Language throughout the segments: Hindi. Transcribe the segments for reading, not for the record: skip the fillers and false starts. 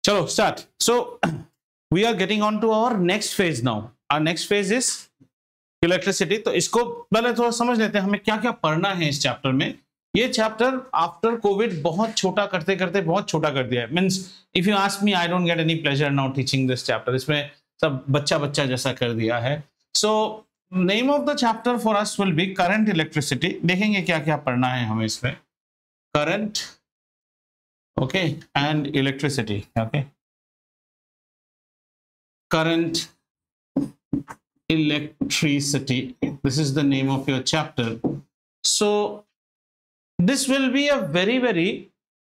चलो start. So we are getting on to our next phase now. Our next phase is electricity. तो इसको पहले थोड़ा समझ लेते हैं हमें क्या क्या पढ़ना है इस चैप्टर में. ये चैप्टर आफ्टर कोविड बहुत छोटा करते करते बहुत छोटा कर दिया है. Means if you ask me, I don't get any pleasure now teaching this chapter. इसमें सब बच्चा बच्चा जैसा कर दिया है. So name of the chapter for us will be current electricity. देखेंगे क्या क्या पढ़ना है हमें इसमें. Current, okay, and electricity. Okay, current, electricity, this is the name of your chapter. So this will be a very very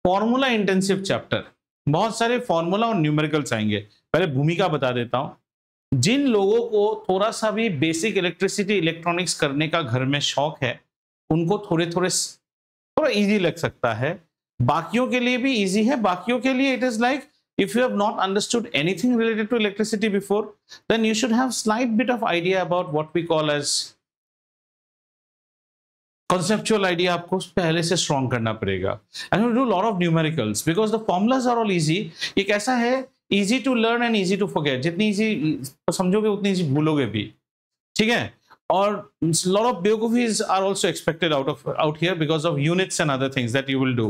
formula intensive chapter. बहुत सारे फॉर्मूला और न्यूमेरिकल्स आएंगे. पहले भूमिका बता देता हूं. जिन लोगों को थोड़ा सा भी बेसिक इलेक्ट्रिसिटी इलेक्ट्रॉनिक्स करने का घर में शौक है, उनको थोड़ा इजी लग सकता है. बाकियों के लिए भी इजी है. बाकियों के लिए it is like, if you have not understood anything related to electricity before, then you should have slight bit of idea about what we call as conceptual idea. आपको पहले से strong करना पड़ेगा. And we do a lot of numericals because the formulas are all easy. ये कैसा है, easy to learn and easy to forget. जितनी easy समझोगे उतनी easy भूलोगे भी. ठीक है. और lot of biographies are also expected out here because of units and other things that you will do,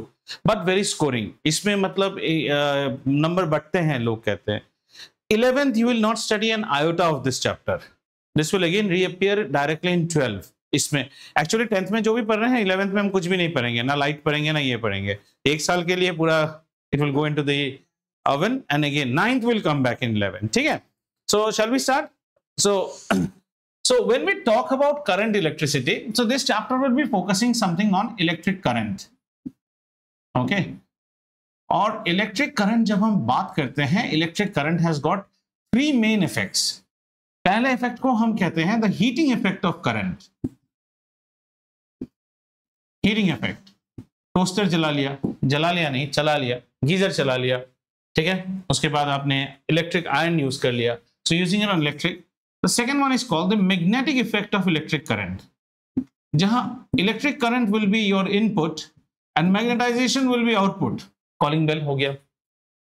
but very scoring. इसमें मतलब नंबर बढ़ते हैं लोग कहते हैं. 11th you will not study an iota of this chapter. This will again reappear directly in 12. इसमें actually 10th में जो भी पढ़ रहे हैं 11th में हम कुछ भी नहीं पढ़ेंगे. ना लाइट पढ़ेंगे ना ये पढ़ेंगे. एक साल के लिए पूरा it will go into the oven and again 9th will come back in 11. ठीक है. So shall we start? So when we talk about current electricity, so this chapter will be focusing something on electric current. Okay. और electric current जब हम बात करते हैं, electric current has got three main effects. पहले effect को हम कहते हैं the heating effect of current. Heating effect. Toaster जला लिया नहीं, चला लिया. गीजर चला लिया. ठीक है. उसके बाद आपने इलेक्ट्रिक आयरन यूज कर लिया. So using it on electric. The second one is called the magnetic effect of electric current. जहां electric current will be your input and magnetization will be output. Calling bell हो गया,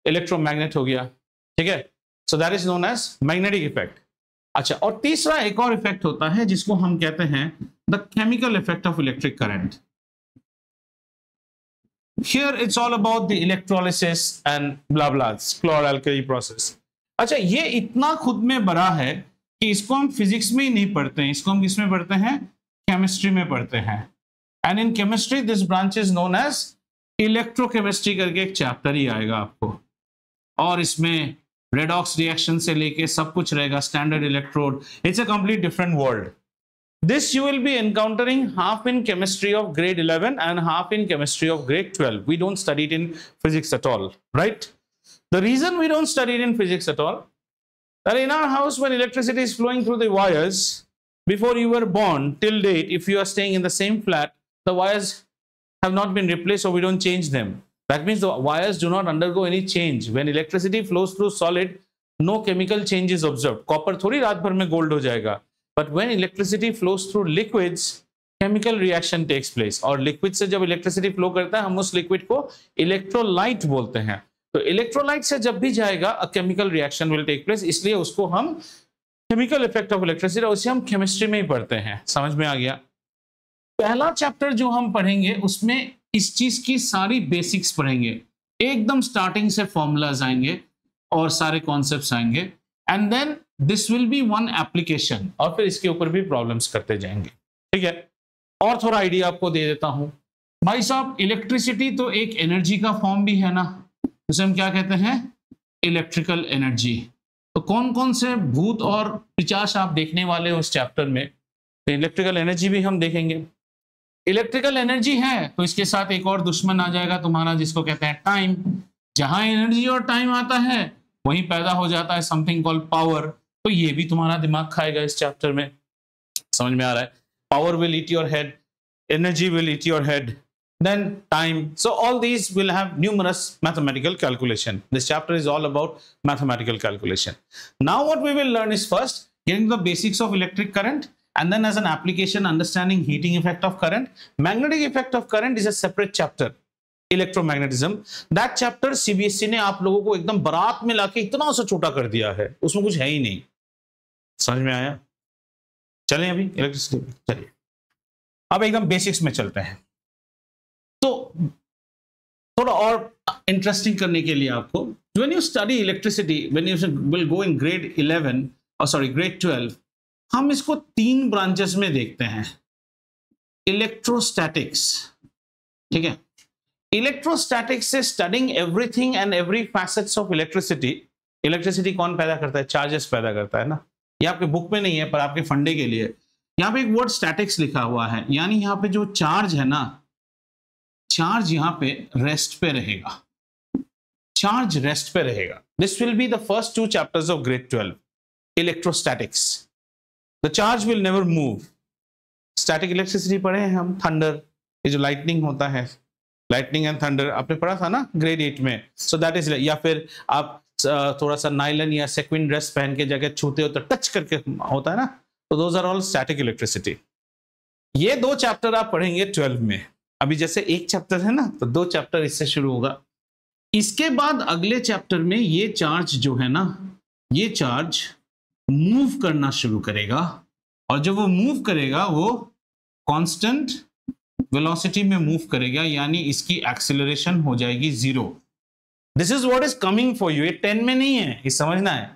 electromagnet हो गया. ठीक है. So that is known as magnetic effect. अच्छा, और तीसरा एक और इफेक्ट होता है जिसको हम कहते हैं the chemical effect of electric current. Here it's all about the electrolysis and blah blah, chloralkali process. अच्छा, ये इतना खुद में बड़ा है कि इसको हम फिजिक्स में ही नहीं पढ़ते हैं. इसको हम किस में पढ़ते हैं? केमिस्ट्री में पढ़ते हैं. And in chemistry this branch is known as electrochemistry करके एक चैप्टर ही आएगा आपको. और इसमें रेडॉक्स रिएक्शन से लेके सब कुछ रहेगा. Standard electrode. It's a complete different world. This you will be encountering half in chemistry of grade 11 and half in chemistry of grade 12. We don't study it in physics at all, right? The reason we don't study it in physics at all, that in our house when electricity is flowing through the wires, before you were born till date, if you are staying in the same flat, the wires have not been replaced, so we don't change them. That means the wires do not undergo any change. When electricity flows through solid, no chemical change is observed. Copper थोड़ी रात भर में gold हो जाएगा. But when electricity flows through liquids, chemical reaction takes place. और liquid से जब electricity flow करता है, हम उस liquid को electrolyte बोलते हैं. तो इलेक्ट्रोलाइट से जब भी जाएगा a chemical reaction will take place. इसलिए उसको हम chemical effect of electricity, और उसे हम केमिस्ट्री में ही पढ़ते हैं. समझ में आ गया? पहला चैप्टर जो हम पढ़ेंगे उसमें इस चीज की सारी बेसिक्स पढ़ेंगे. एकदम स्टार्टिंग से फॉर्मूलाज आएंगे और सारे कॉन्सेप्ट्स आएंगे. And then this will be one application, और फिर इसके ऊपर भी प्रॉब्लम्स करते जाएंगे. ठीक है. और थोड़ा आइडिया आपको दे देता हूं. भाई साहब, इलेक्ट्रिसिटी तो एक एनर्जी का फॉर्म भी है ना, जिसे हम क्या कहते हैं? Electrical energy. तो कौन कौन से भूत और पिशाच आप देखने वाले हो उस चैप्टर में? तो इलेक्ट्रिकल एनर्जी भी हम देखेंगे. इलेक्ट्रिकल एनर्जी है तो इसके साथ एक और दुश्मन आ जाएगा तुम्हारा, जिसको कहते हैं टाइम. जहां एनर्जी और टाइम आता है वहीं पैदा हो जाता है समथिंग कॉल्ड पावर. तो ये भी तुम्हारा दिमाग खाएगा इस चैप्टर में. समझ में आ रहा है? Power will eat your head, energy will eat your head, then time. So all these will have numerous mathematical calculation. This chapter is all about mathematical calculation. Now what we will learn is first getting the basics of electric current, and then as an application understanding heating effect of current. Magnetic effect of current is a separate chapter. Electromagnetism. That chapter CBSE ने आप लोगों को एकदम बारात में लाके इतना सा छोटा कर दिया है, उसमें कुछ है ही नहीं। समझ में आया? चलें अभी इलेक्ट्रिसिटी, चलिए अब एकदम बेसिक्स में चलते हैं। तो थोड़ा और इंटरेस्टिंग करने के लिए आपको, when you study electricity, when you will go in grade 11 और सॉरी ग्रेड 12, हम इसको 3 ब्रांचेस में देखते हैं। इलेक्ट्रोस्टैटिक्स, ठीक है, इलेक्ट्रोस्टैटिक्स से studying everything and every facets of electricity. Electricity कौन पैदा करता है? चार्जेस पैदा करता है ना। ये आपके बुक में नहीं है पर आपके फंडे के लिए यहाँ पे एक वर्ड स्टैटिक्स लिखा हुआ है, यानी यहाँ पे जो चार्ज है ना, चार्ज यहाँ पे रेस्ट पे रहेगा, चार्ज रेस्ट पे रहेगा। This will B the first 2 chapters of grade 12 electrostatics. The charge will never move. Static electricity पढ़े हैं हम, थंडर, ये जो लाइटनिंग होता है, लाइटनिंग एंड थंडर आपने पढ़ा था ना ग्रेड 8 में। सो दैट इज, या फिर आप थोड़ा सा नाइलन या सेक्विन ड्रेस पहन के जगह छूते हो तो टच करके होता है ना, तो those are all static electricity. ये 2 चैप्टर आप पढ़ेंगे 12 में। अभी जैसे 1 चैप्टर है ना, तो 2 चैप्टर इससे शुरू होगा। इसके बाद अगले चैप्टर में ये चार्ज जो है ना, ये चार्ज मूव करना शुरू करेगा, और जब वो मूव करेगा वो कांस्टेंट वेलोसिटी में मूव करेगा, यानी इसकी एक्सेलरेशन हो जाएगी 0। This is what is coming for you. ये 10 में नहीं है, ये समझना है।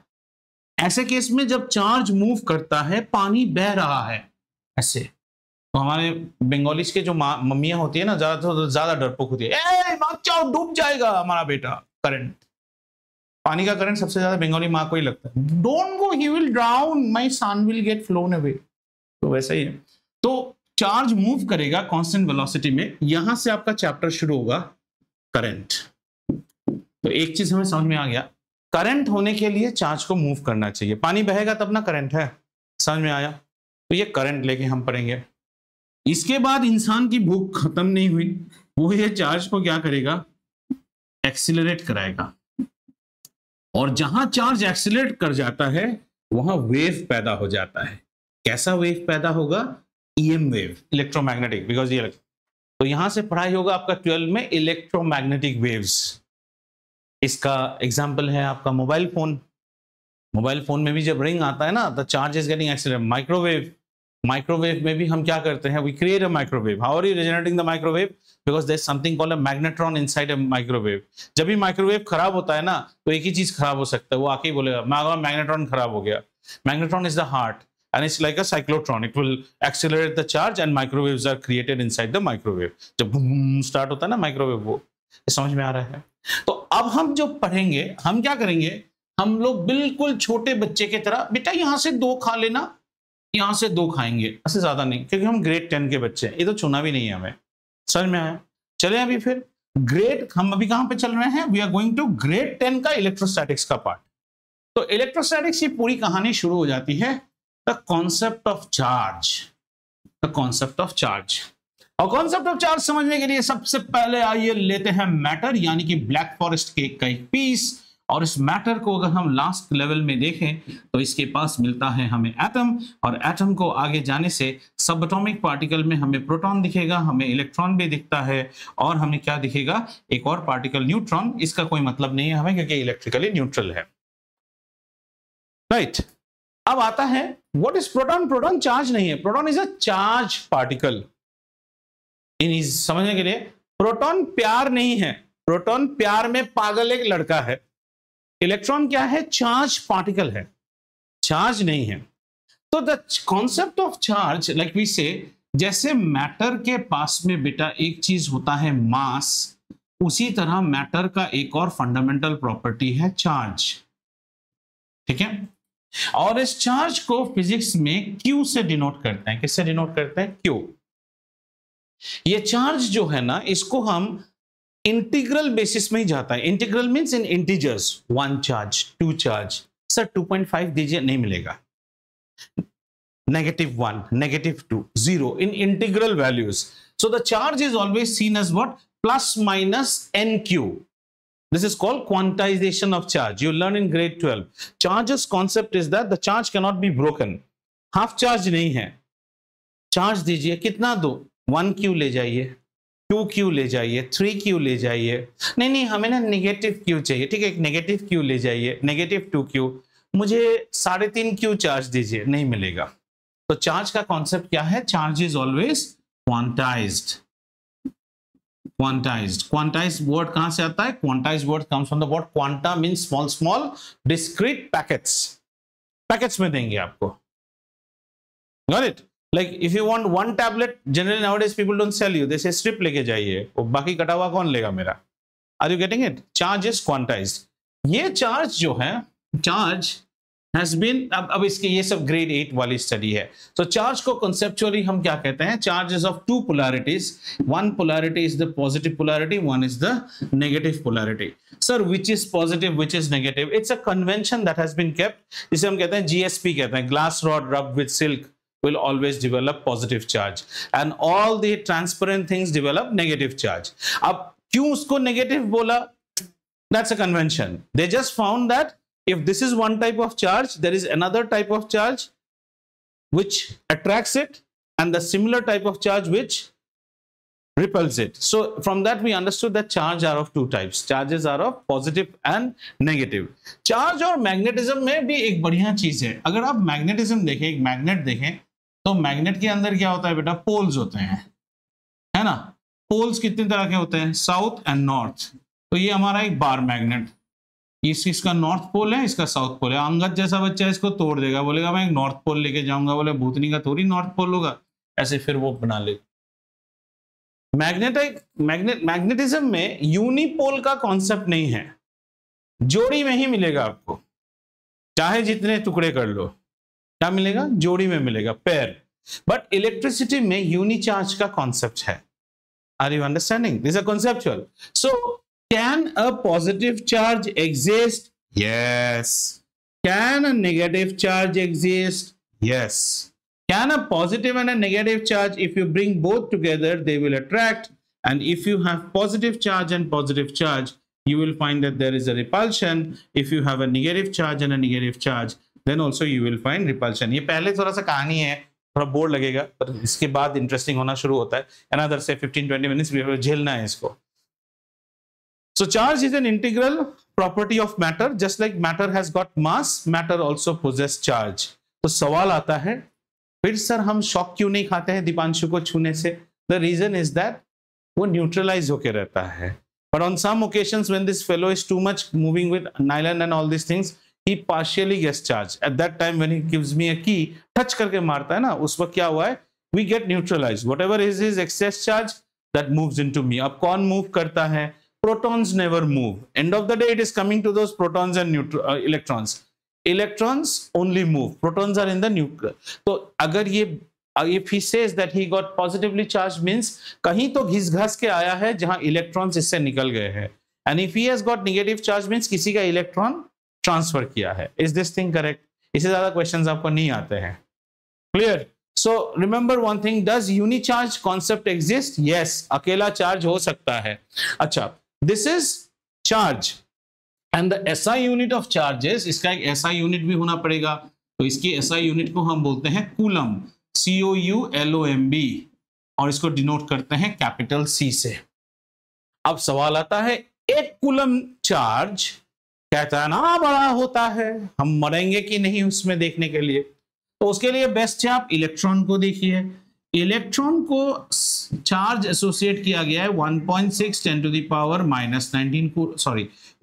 ऐसे केस में जब चार्ज मूव करता है, पानी बह रहा है ऐसे, तो हमारे बंगालीज के जो मम्मियां होती है ना, ज्यादा डरपोक होती है, ए मत जाओ डूब जाएगा हमारा बेटा। करंट, पानी का करंट सबसे ज्यादा बंगाली माँ को ही लगता है। Don't go, he will drown, my son will get phloem away. तो वैसा ही है। तो चार्ज मूव करेगा कांस्टेंट वेलोसिटी में। यहां से आपका चैप्टर शुरू होगा करंट। तो एक चीज हमें समझ में आ गया, करंट होने के लिए चार्ज को मूव करना चाहिए। पानी बहेगा तब ना करंट है। समझ में आया? तो ये करंट लेके हम पढ़ेंगे। इसके बाद इंसान की भूख खत्म नहीं हुई, वो ये चार्ज को क्या करेगा? एक्सीलरेट कराएगा। और जहां चार्ज एक्सीलरेट कर जाता है वहां वेव पैदा हो जाता है। कैसा वेव पैदा होगा? ईएम वेव, इलेक्ट्रोमैग्नेटिक, बिकॉज ये, तो यहां से पढ़ाई होगा आपका 12 में इलेक्ट्रोमैग्नेटिक वेव्स। इसका एग्जांपल है आपका मोबाइल फोन। मोबाइल फोन में भी जब रिंग आता है ना, the charge is getting accelerated. Microwave, microwave में भी हम क्या करते हैं? We create a microwave. How are you regenerating the microwave? Because there is something called a magnetron inside a microwave. जब भी माइक्रोवेव खराब होता है ना, तो एक ही चीज खराब हो सकता है, वो आके ही बोलेगा मैग्नेट्रॉन खराब हो गया। Magnetron is the heart and it's like a cyclotron. It will accelerate the charge and microwaves are created inside the microwave. जब स्टार्ट होता है ना माइक्रोवेव, वो समझ में आ रहा है? तो अब हम जो पढ़ेंगे, हम क्या करेंगे? हम लोग बिल्कुल छोटे बच्चे की तरह, बेटा यहां से 2 खा लेना, यहां से 2 खाएंगे, ऐसे ज्यादा नहीं, क्योंकि हम ग्रेड 10 के बच्चे हैं। ये तो चुना भी नहीं है हमें। समझ में आया? चले अभी फिर ग्रेड, हम अभी कहां पे चल रहे हैं? We are going to grade 10 का इलेक्ट्रोस्टैटिक्स का पार्ट। तो इलेक्ट्रोस्टैटिक्स की पूरी कहानी शुरू हो जाती है The concept of charge, the concept of charge। और concept of charge समझने के लिए सबसे पहले आइए लेते हैं मैटर, यानी कि ब्लैक फॉरेस्ट केक का एक पीस। और इस मैटर को अगर हम लास्ट लेवल में देखें तो इसके पास मिलता है हमें एटम, और एटम को आगे जाने से सब एटॉमिक पार्टिकल में हमें प्रोटॉन दिखेगा, हमें इलेक्ट्रॉन भी दिखता है, और हमें क्या दिखेगा? एक और पार्टिकल न्यूट्रॉन। इसका कोई मतलब नहीं है हमें, क्योंकि इलेक्ट्रिकली न्यूट्रल है। राइट, अब आता है what is proton? Proton charge नहीं है, proton is a charge particle. इन समझने के लिए, प्रोटॉन प्यार नहीं है, प्रोटॉन प्यार में पागल एक लड़का है। इलेक्ट्रॉन क्या है? चार्ज पार्टिकल है, चार्ज नहीं है। तो the concept of charge, like we say, जैसे मैटर के पास में बेटा एक चीज होता है मास, उसी तरह मैटर का एक और फंडामेंटल प्रॉपर्टी है चार्ज। ठीक है? और इस चार्ज को फिजिक्स में Q से डिनोट करते हैं। किससे डिनोट करते हैं? Q। ये चार्ज जो है ना, इसको हम इंटीग्रल बेसिस में ही जाता है। इंटीग्रल मींस इन इंटीजर्स, 1 चार्ज, 2 चार्ज। सर 2.5 दीजिए, नहीं मिलेगा। -1, -2, 0 in integral values. So the charge is always seen as what? Plus minus NQ. This is called quantization of charge. You learn in grade 12. Charge's concept is that the charge cannot be broken. Half charge नहीं है। चार्ज दीजिए, कितना दो? 1Q ले जाइए, 2q ले जाइए, 3q ले जाइए, नहीं हमें ना नेगेटिव q चाहिए, ठीक है, एक नेगेटिव q ले जाइए, नेगेटिव 2q, मुझे 3.5q चार्ज दीजिए, नहीं मिलेगा। तो चार्ज का कॉन्सेप्ट क्या है? Charge is always quantized. Quantized word कहां से आता है? Quantized word comes from the word quanta, means small small discrete packets में देंगे आपको। Got it? Like if you want one tablet, generally nowadays people don't sell you, they say strip लेके जाइए, वो बाकी कटा हुआ कौन लेगा मेरा? Are you getting it? Charge is quantized. ये चार्ज जो है, चार्ज has been, अब इसके ये सब ग्रेड 8 वाली स्टडी है। तो चार्ज को conceptually हम क्या कहते हैं? Charge is of two polarities. One polarity is the positive polarity, one is the negative polarity. Sir, which is positive, which is negative? It's a convention that has been kept. जिसे हम कहते हैं GSP कहते हैं, glass rod rubbed with silk will always develop positive charge, and all the transparent things develop negative charge. अब क्यों उसको negative बोला? That's a convention. They just found that if this is one type of charge, there is another type of charge which attracts it, and the similar type of charge which repels it. So from that we understood that charge are of two types. Charges are of positive and negative. Charge और magnetism में भी एक बढ़िया चीज है। अगर आप magnetism देखें, एक magnet देखें, तो मैग्नेट के अंदर क्या होता है बेटा? पोल्स होते हैं, है ना? पोल्स कितने तरह के होते हैं? South and north. तो ये हमारा एक बार मैग्नेट, इसका नॉर्थ पोल है, इसका साउथ पोल है। अंगद जैसा बच्चा इसको तोड़ देगा, बोलेगा मैं एक नॉर्थ पोल लेके जाऊंगा, बोले भूतनी का थोड़ी नॉर्थ पोल होगा, ऐसे फिर वो बना ले। मैग्नेटिज्म में यूनिपोल का कॉन्सेप्ट नहीं है, जोड़ी में ही मिलेगा आपको, चाहे जितने टुकड़े कर लो, क्या मिलेगा? जोड़ी में मिलेगा, पेयर। बट इलेक्ट्रिसिटी में यूनिचार्ज का कॉन्सेप्ट है। Are you understanding? This is conceptual. So can a positive charge exist? Yes. Can a negative charge exist? Yes. Can a positive and a negative charge, if you bring both together, they will attract, and if you have positive charge and positive charge, you will find that there is a repulsion. If you have a negative charge and a negative charge, then also you will find repulsion. ये पहले थोड़ा सा कहानी है, थोड़ा बोर लगेगा, पर इसके बाद इंटरेस्टिंग होना शुरू होता है। Another say 15-20 minutes झेलना है इसको। So charge is an integral property of matter, just like matter has got mass, matter also possess charge. तो सवाल आता है, फिर सर हम शॉक क्यों नहीं खाते हैं दीपांशु को छूने से? द रीजन इज दैट वो न्यूट्रलाइज होकर रहता है। But on some occasions when this fellow is too much moving with nylon and all this things, he partially gets charge. At that time when he gives me a key, touch करके मारता है ना, उस वक्त क्या हुआ है? We get neutralize. Whatever is his excess charge that moves into me. अब कौन मूव करता है? Protons never move. End of the day it is coming to those protons and electrons. Electrons only move, protons are in the nucleus. तो अगर ये if he says that he got positively charged means कहीं तो घिस घास के आया है जहां इलेक्ट्रॉन्स इससे निकल गए हैं, and if he has got negative charge means किसी का इलेक्ट्रॉन ट्रांसफर किया है। Is this thing correct? इससे ज्यादा क्वेश्चंस आपको नहीं आते हैं। Clear? So remember one thing, does unicharge concept exist? Yes, अकेला चार्ज हो सकता है। अच्छा, this is charge. And the SI unit of charges, इसका एक SI unit भी होना पड़ेगा, तो इसकी SI unit को हम बोलते हैं कूलम, COULOMB, और इसको डिनोट करते हैं कैपिटल C से। अब सवाल आता है, एक कूलम चार्ज कितना बड़ा होता है? हम मरेंगे कि नहीं उसमें देखने के लिए, तो उसके लिए बेस्ट है आप इलेक्ट्रॉन को देखिए। इलेक्ट्रॉन को चार्ज एसोसिएट किया गया है 1.6 10 to the power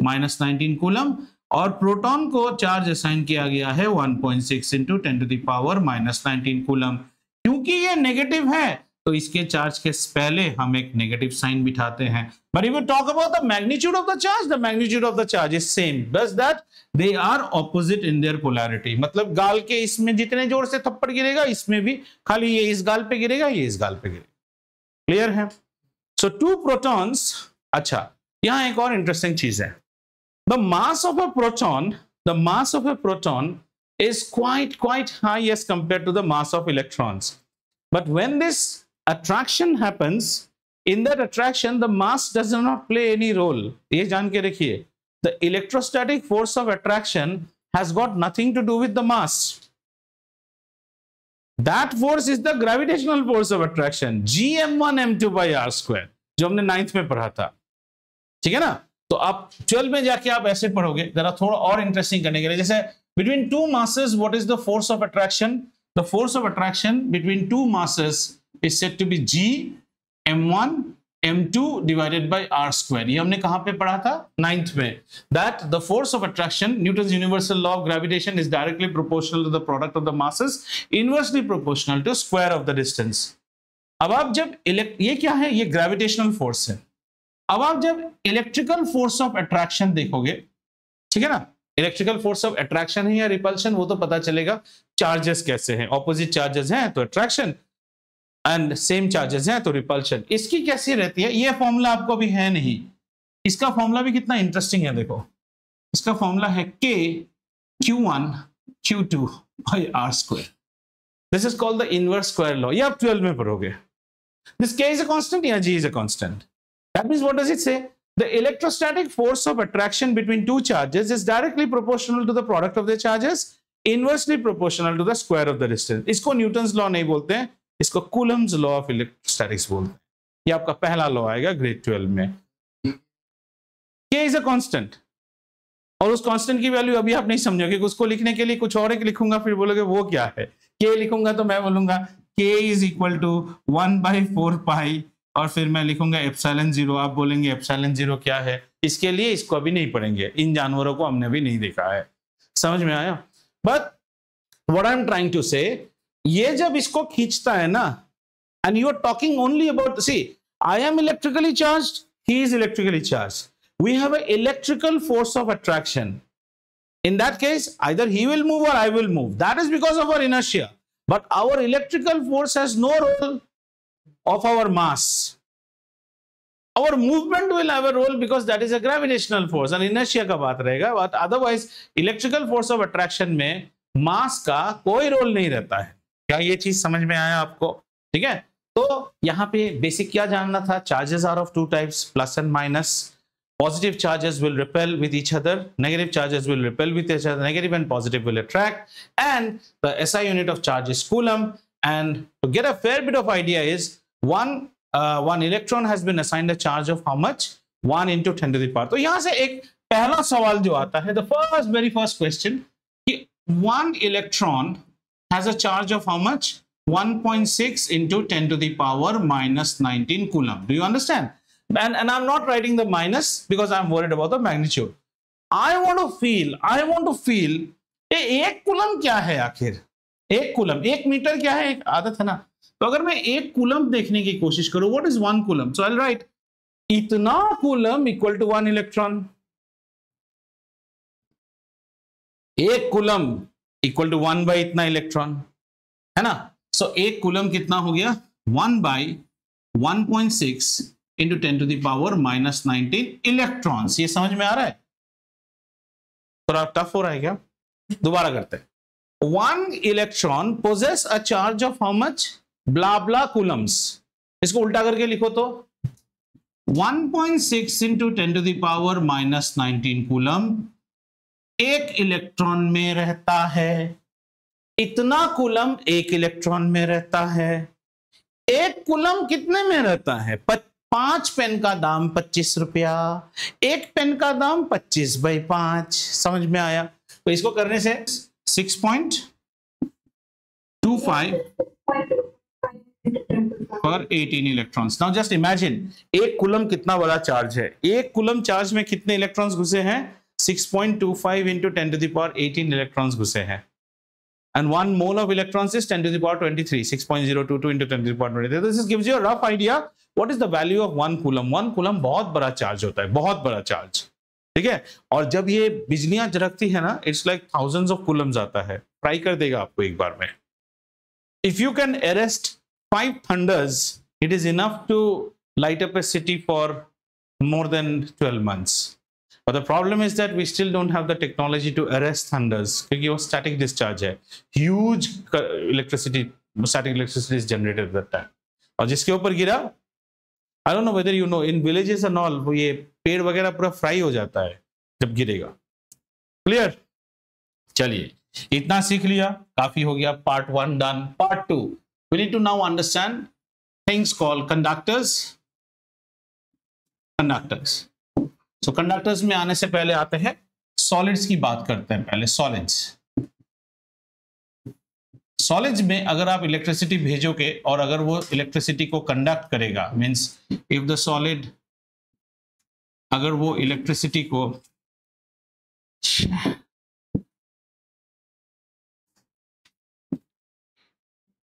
-19 कूलम, और प्रोटॉन को चार्ज असाइन किया गया है 1.6 into 10 to the power -19 coulomb. क्योंकि ये नेगेटिव है तो इसके चार्ज के पहले हम एक नेगेटिव साइन बिठाते हैं। But if you talk about the magnitude of the magnitude of the charge is same, बस that they are opposite in their polarity. मतलब गाल के इसमें जितने जोर से थप्पड़ गिरेगा, इसमें भी खाली ये इस गाल पे गिरेगा, ये इस गाल पे गिरेगा। क्लियर है? सो टू प्रोटॉन्स। अच्छा, यहां एक और इंटरेस्टिंग चीज है, the mass of a proton is quite high as compared to the mass of electrons. But when this attraction happens, in that attraction the mass does not play any role. ये जान के रखिए, the electrostatic force of attraction has got nothing to do with the mass. That force is the gravitational force of attraction, gm1 m2 by r square. जो हमने 9th में पढ़ा था, ठीक है ना। तो आप 12 में जाके आप ऐसे पढ़ोगे, जरा थोड़ा और इंटरेस्टिंग करने के लिए, जैसे between two masses what is the force of attraction? The force of attraction between two masses is said to be G m1 m2 divided by r square. ये हमने कहां पे पढ़ा था? 9th में। That the force of attraction, Newton's universal law of gravitation, is directly proportional to the product of the masses, inversely proportional to square of the distance. अब आप जब ये क्या है? ये ग्रेविटेशनल फोर्स है। अब आप जब इलेक्ट्रिकल फोर्स ऑफ अट्रैक्शन देखोगे, ठीक है ना, इलेक्ट्रिकल फोर्स ऑफ अट्रैक्शन है या रिपल्शन वो तो पता चलेगा, चार्जेस कैसे हैं, ऑपोजिट चार्जेस हैं तो अट्रैक्शन एंड सेम चार्जेस हैं तो रिपल्शन। इसकी कैसी रहती है? ये फॉर्मूला आपको भी है नहीं, इसका फॉर्मूला भी कितना इंटरेस्टिंग है, देखो इसका फॉर्मूला है K Q1 Q2 by R square। This is called the inverse square law. ये आप 12 में पढ़ोगे। This K is a constant या G is a constant? That means what does it say? The electrostatic force of attraction between two charges is directly proportional to the product of their charges, inversely proportional to the square of the distance। इसको न्यूटन्स लॉ नहीं बोलते हैं, इसको कूलम्स लॉ ऑफ इलेक्ट्रोस्टैटिक्स बोलते हैं। ये आपका पहला लॉ आएगा ग्रेड 12 में। K is a constant, और उस कांस्टेंट की वैल्यू अभी आप नहीं समझोगे, उसको लिखने के लिए कुछ और एक लिखूंगा, फिर बोलोगे वो क्या है। K लिखूंगा तो मैं बोलूंगा K is equal to 1/4 पाई, और फिर मैं लिखूंगा एप्सिलॉन 0, आप बोलेंगे एप्सिलॉन 0 क्या है? इसके लिए इसको अभी नहीं पढ़ेंगे, इन जानवरों को हमने भी नहीं देखा है। समझ में आया? But what I am trying to say, ये जब इसको खींचता है ना, and you are talking only about, see I am electrically charged, he is electrically charged, we have a electrical force of attraction. In that case, either he will move or I will move. That is because of our inertia. But our electrical force has no role of our mass. Our movement will have a role because that is a gravitational force and inertia का बात रहेगा, but otherwise electrical force of attraction में mass का कोई रोल नहीं रहता है। क्या ये चीज समझ में आया आपको? ठीक है, तो यहाँ पे बेसिक क्या जानना था? Charges are of two types, plus and minus. Positive charges will repel with each other, negative charges will repel with each other, negative and positive will attract, and the SI unit of charge is coulomb. And to get a fair bit of idea is one electron has been assigned a charge of how much? 1 into 10 to the power। तो यहाँ से एक पहला सवाल जो आता है, the very first question, कि one electron has a charge of how much? 1.6 into 10 to the power minus 19 coulomb। Do you understand? And I'm not writing the minus because I'm worried about the magnitude. I want to feel एक कूलम क्या है आखिर? एक कूलम, 1 मीटर क्या है? एक आदत है ना। तो अगर मैं एक कूलम देखने की कोशिश करूं, what is 1 coulomb? So I'll write इतना कूलम equal to 1 electron। एक कूलम equal to 1 by इतना इलेक्ट्रॉन, है ना। So एक कूलम कितना हो गया? 1 by 1.6 into 10 to the power minus 19 electrons. ये समझ में आ रहा है? थोड़ा टफ हो रहा है क्या? दोबारा करते हैं। 1 electron possess a charge of how much? blah blah coulombs। इसको उल्टा करके लिखो तो 1.6 into 10 to the power minus 19 coulomb एक इलेक्ट्रॉन में रहता है। इतना कूलम एक इलेक्ट्रॉन में रहता है। एक कूलम कितने में रहता है? 5 पेन का दाम 25 रुपया, एक पेन का दाम 25/5। समझ में आया? तो इसको करने से 6.25 पर 18 इलेक्ट्रॉन्स। नाउ जस्ट इमेजिन, एक कूलम कितना बड़ा चार्ज है। एक कूलम चार्ज में कितने इलेक्ट्रॉन्स घुसे हैं? 6.25 into 10 to the power 18 electrons घुसे हैं। And 1 mole of electrons is 10 to the power 23, 6.022 into 10 to the power 23। This gives you a rough idea what is the value of 1 coulomb। 1 coulomb बहुत बड़ा चार्ज होता है, बहुत बड़ा चार्ज, ठीक है। और जब ये बिजलियां झड़कती है ना, it's like thousands of coulombs आता है। ट्राई कर देगा आपको एक बार में। If you can arrest 5 thunders, it is enough to light up a city for more than 12 months। But the problem is that we still don't have the technology to arrest thunders, क्योंकि वो static discharge है। Huge static electricity is generated at that time। और जिसके ऊपर गिरा, I don't know whether you know, in villages and all, वो ये पेड़ वगैरह पूरा फ्राई हो जाता है जब गिरेगा। क्लियर? चलिए, इतना सीख लिया, काफी हो गया। Part 1 done। Part 2, we need to now understand things called conductors conductors. So conductors में आने से पहले आते हैं सॉलिड्स की बात करते हैं। पहले सॉलिड्स में अगर आप इलेक्ट्रिसिटी भेजोगे और अगर वो इलेक्ट्रिसिटी को कंडक्ट करेगा, मींस इफ द सॉलिड, अगर वो इलेक्ट्रिसिटी को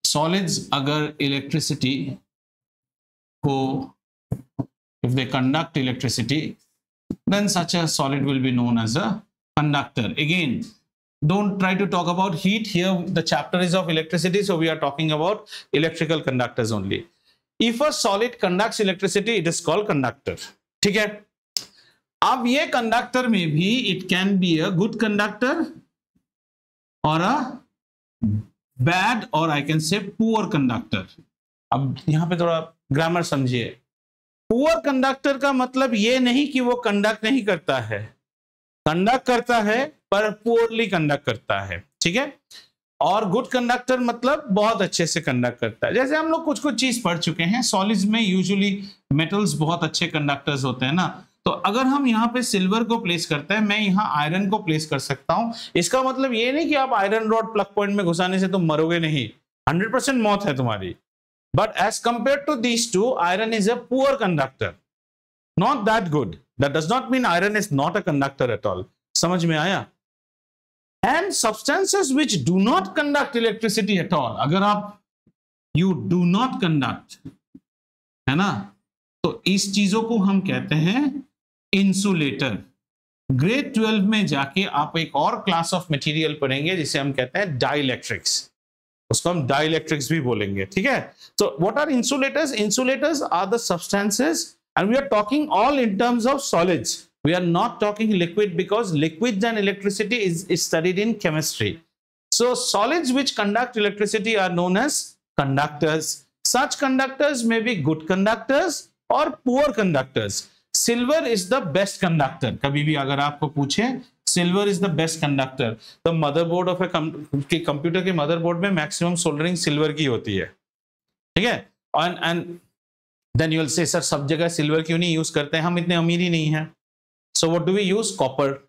सॉलिड्स अगर इलेक्ट्रिसिटी को, if they conduct electricity, then such a solid will be known as a conductor. Again, don't try to talk about heat here. The chapter is of electricity, so we are talking about electrical conductors only. If a solid conducts electricity, it is called conductor. ठीक है? अब ये कंडक्टर में भी it can be a good conductor or a bad, or I can say poor conductor. अब यहां पे थोड़ा ग्रामर समझिए। पुअर कंडक्टर का मतलब ये नहीं कि वो कंडक्ट नहीं करता है, कंडक्ट करता है पर पुअरली कंडक्ट करता है, ठीक है। और गुड कंडक्टर मतलब बहुत अच्छे से कंडक्ट करता है। जैसे हम लोग कुछ कुछ चीज पढ़ चुके हैं, सॉलिड्स में यूजुअली मेटल्स बहुत अच्छे कंडक्टर्स होते हैं ना, तो अगर हम यहाँ पे सिल्वर को प्लेस करते हैं, मैं यहाँ आयरन को प्लेस कर सकता हूँ। इसका मतलब ये नहीं कि आप आयरन रॉड प्लग पॉइंट में घुसाने से तुम मरोगे नहीं, 100% मौत है तुम्हारी। But as compared to these two, iron is a poor conductor, not that good. That does not mean iron is not a conductor at all. समझ में आया? And substances which do not conduct electricity at all, अगर आप you do not conduct, है ना, तो इस चीजों को हम कहते हैं इंसुलेटर। ग्रेड 12 में जाके आप एक और क्लास ऑफ मटेरियल पढ़ेंगे जिसे हम कहते हैं डाइलेक्ट्रिक्स, उसको हम डाइलेक्ट्रिक्स भी बोलेंगे, ठीक है। तो what are insulators? Insulators are the substances, and we are talking all in terms of solids, we are not talking liquid, because liquids and electricity is studied in chemistry. So solids which conduct electricity are known as conductors. Such conductors may be good conductors और poor conductors. Silver is the best conductor. कभी भी अगर आपको पूछे silver is the best conductor, तो मदरबोर्ड ऑफ ए कंप्यूटर के मदरबोर्ड में मैक्सिमम सोल्डरिंग सिल्वर की होती है, ठीक है। And then you will say sir सब जगह सिल्वर क्यों नहीं यूज करते हैं, हम इतने अमीर ही नहीं है। So what do we use? Copper,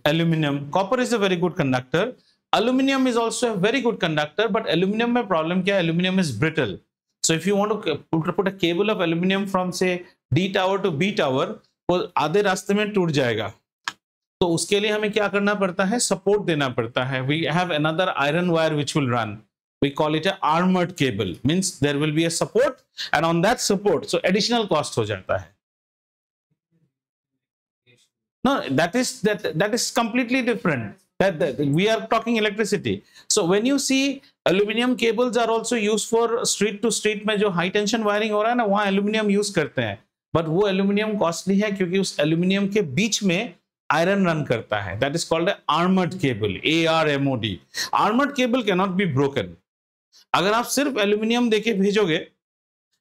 aluminium. Copper is a very good conductor, aluminium is also a very good conductor, but aluminium में प्रॉब्लम क्या है? Aluminium is brittle. So if you want to put a cable of aluminium from say D tower to B tower, वो आधे रास्ते में टूट जाएगा। तो उसके लिए हमें क्या करना पड़ता है? सपोर्ट देना पड़ता है। We have another iron wire which will run, we call it a armoured cable, means there will be a support and on that support, so additional cost हो जाता है। No, that is completely different. That we are talking electricity. So when you see aluminum cables are also used for street to street में जो हाई टेंशन वायरिंग हो रहा है ना, वहां एल्यूमिनियम यूज करते हैं, बट वो एल्यूमिनियम कॉस्टली है क्योंकि उस एल्यूमिनियम के बीच में आयरन रन करता है। That is called armoured cable, ARMOD। Armoured cable can not be broken. अगर आप सिर्फ एल्यूमिनियम देके भेजोगे,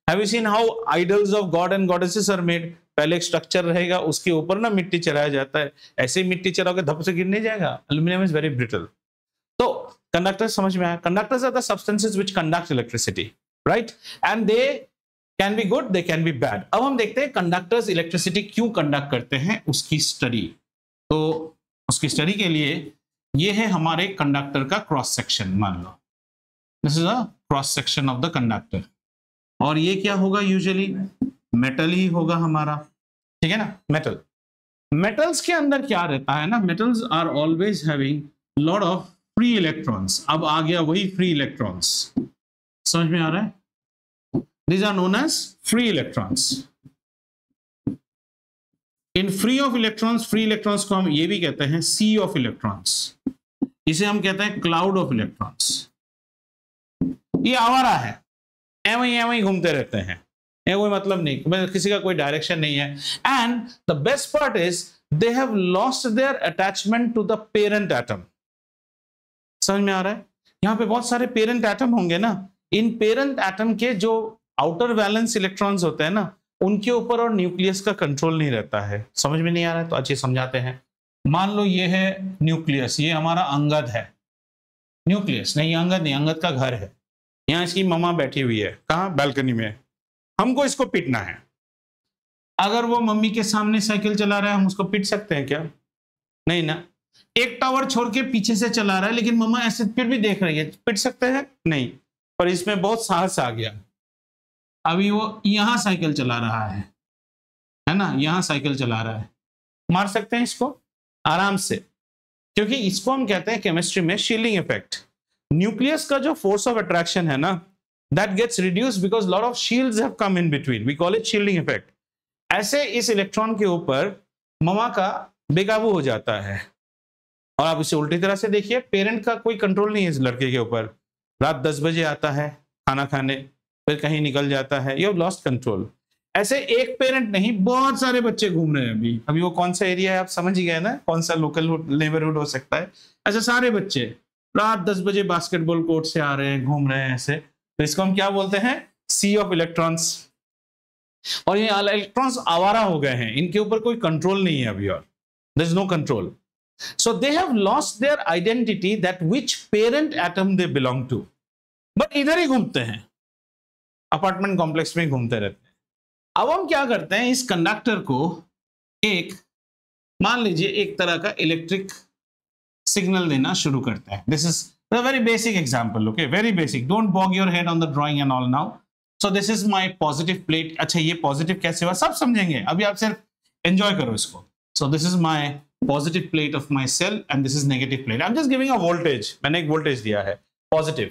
have you seen how idols of god and goddesses are made? पहले एक स्ट्रक्चर रहेगा, उसके ऊपर ना मिट्टी चढ़ाया जाता है, ऐसे ही मिट्टी चढ़ाओगे धप से गिर नहीं जाएगा। Aluminium is very brittle. तो कंडक्टर समझ में आया? Conductors are the substances which conduct electricity, right? And they can be good, they can be bad. अब हम देखते हैं कंडक्टर्स इलेक्ट्रिसिटी क्यों कंडक्ट करते हैं, उसकी स्टडी। तो उसकी स्टडी के लिए ये है हमारे कंडक्टर का क्रॉस सेक्शन। मान लो this is a cross section of the conductor, और ये क्या होगा? यूजुअली मेटल ही होगा हमारा, ठीक है ना। मेटल, मेटल्स के अंदर क्या रहता है ना, metals are always having lot of free electrons. अब आ गया वही फ्री इलेक्ट्रॉन्स, समझ में आ रहा है? These are known as free electrons. In free of electrons, free electrons को हम ये भी कहते हैं सी ऑफ इलेक्ट्रॉन्स, इसे हम कहते हैं क्लाउड ऑफ इलेक्ट्रॉन्स। ये आवारा है, एवं ही घूमते रहते हैं, कोई मतलब नहीं, किसी का कोई डायरेक्शन नहीं है। And the best part is they have lost their attachment to the parent atom. समझ में आ रहा है? यहां पे बहुत सारे पेरेंट एटम होंगे ना, इन पेरेंट एटम के जो आउटर वैलेंस इलेक्ट्रॉन्स होते हैं ना, उनके ऊपर और न्यूक्लियस का कंट्रोल नहीं रहता है। समझ में नहीं आ रहा है तो अच्छे समझाते हैं। मान लो ये है न्यूक्लियस, ये हमारा अंगद है। न्यूक्लियस नहीं, अंगद नहीं, अंगद का घर है। यहाँ इसकी मम्मा बैठी हुई है, कहाँ? बालकनी में। हमको इसको पीटना है। अगर वो मम्मी के सामने साइकिल चला रहा है हम उसको पीट सकते हैं क्या? नहीं ना। एक टावर छोड़ के पीछे से चला रहा है लेकिन मम्मा ऐसे फिर भी देख रही है, पीट सकते हैं? नहीं। पर इसमें बहुत साहस आ गया। अभी वो यहां साइकिल चला रहा है ना, यहां साइकिल चला रहा है, मार सकते हैं इसको आराम से, क्योंकि इसको हम कहते हैं केमिस्ट्री में शील्डिंग इफेक्ट। न्यूक्लियस का जो फोर्स ऑफ अट्रैक्शन है ना, that gets reduced because lot of shields have come in between, we call it shielding effect. ऐसे इस इलेक्ट्रॉन के ऊपर ममा का बेकाबू हो जाता है। और आप इसे उल्टी तरह से देखिए, पेरेंट का कोई कंट्रोल नहीं है इस लड़के के ऊपर। रात 10 बजे आता है खाना खाने, फिर कहीं निकल जाता है, यू हैव लॉस्ट कंट्रोल। ऐसे एक पेरेंट नहीं, बहुत सारे बच्चे घूम रहे हैं। अभी वो कौन सा एरिया है आप समझ ही गए ना, कौन सा लोकल नेबरहुड हो सकता है। ऐसे सारे बच्चे रात 10 बजे बास्केटबॉल कोर्ट से आ रहे हैं, घूम रहे हैं ऐसे, तो इसको हम क्या बोलते हैं? सी ऑफ इलेक्ट्रॉन्स। और ये इलेक्ट्रॉन्स आवारा हो गए हैं, इनके ऊपर कोई कंट्रोल नहीं है अभी, और there is no control. So they have lost their identity that which parent atom they belong to. But इधर ही घूमते हैं, अपार्टमेंट कॉम्प्लेक्स में घूमते रहते हैं। अब हम क्या करते हैं, इस कंडक्टर को एक, मान लीजिए एक तरह का इलेक्ट्रिक सिग्नल देना शुरू करता है। This is a very basic example, okay, very basic, don't bog your head on the drawing and all now. So this is my positive plate. अच्छा, ये पॉजिटिव कैसे हुआ सब समझेंगे, अभी आप सिर्फ एंजॉय करो इसको। So this is my positive plate of my cell and this is negative plate. I'm just giving a voltage. मैंने एक वोल्टेज दिया है पॉजिटिव।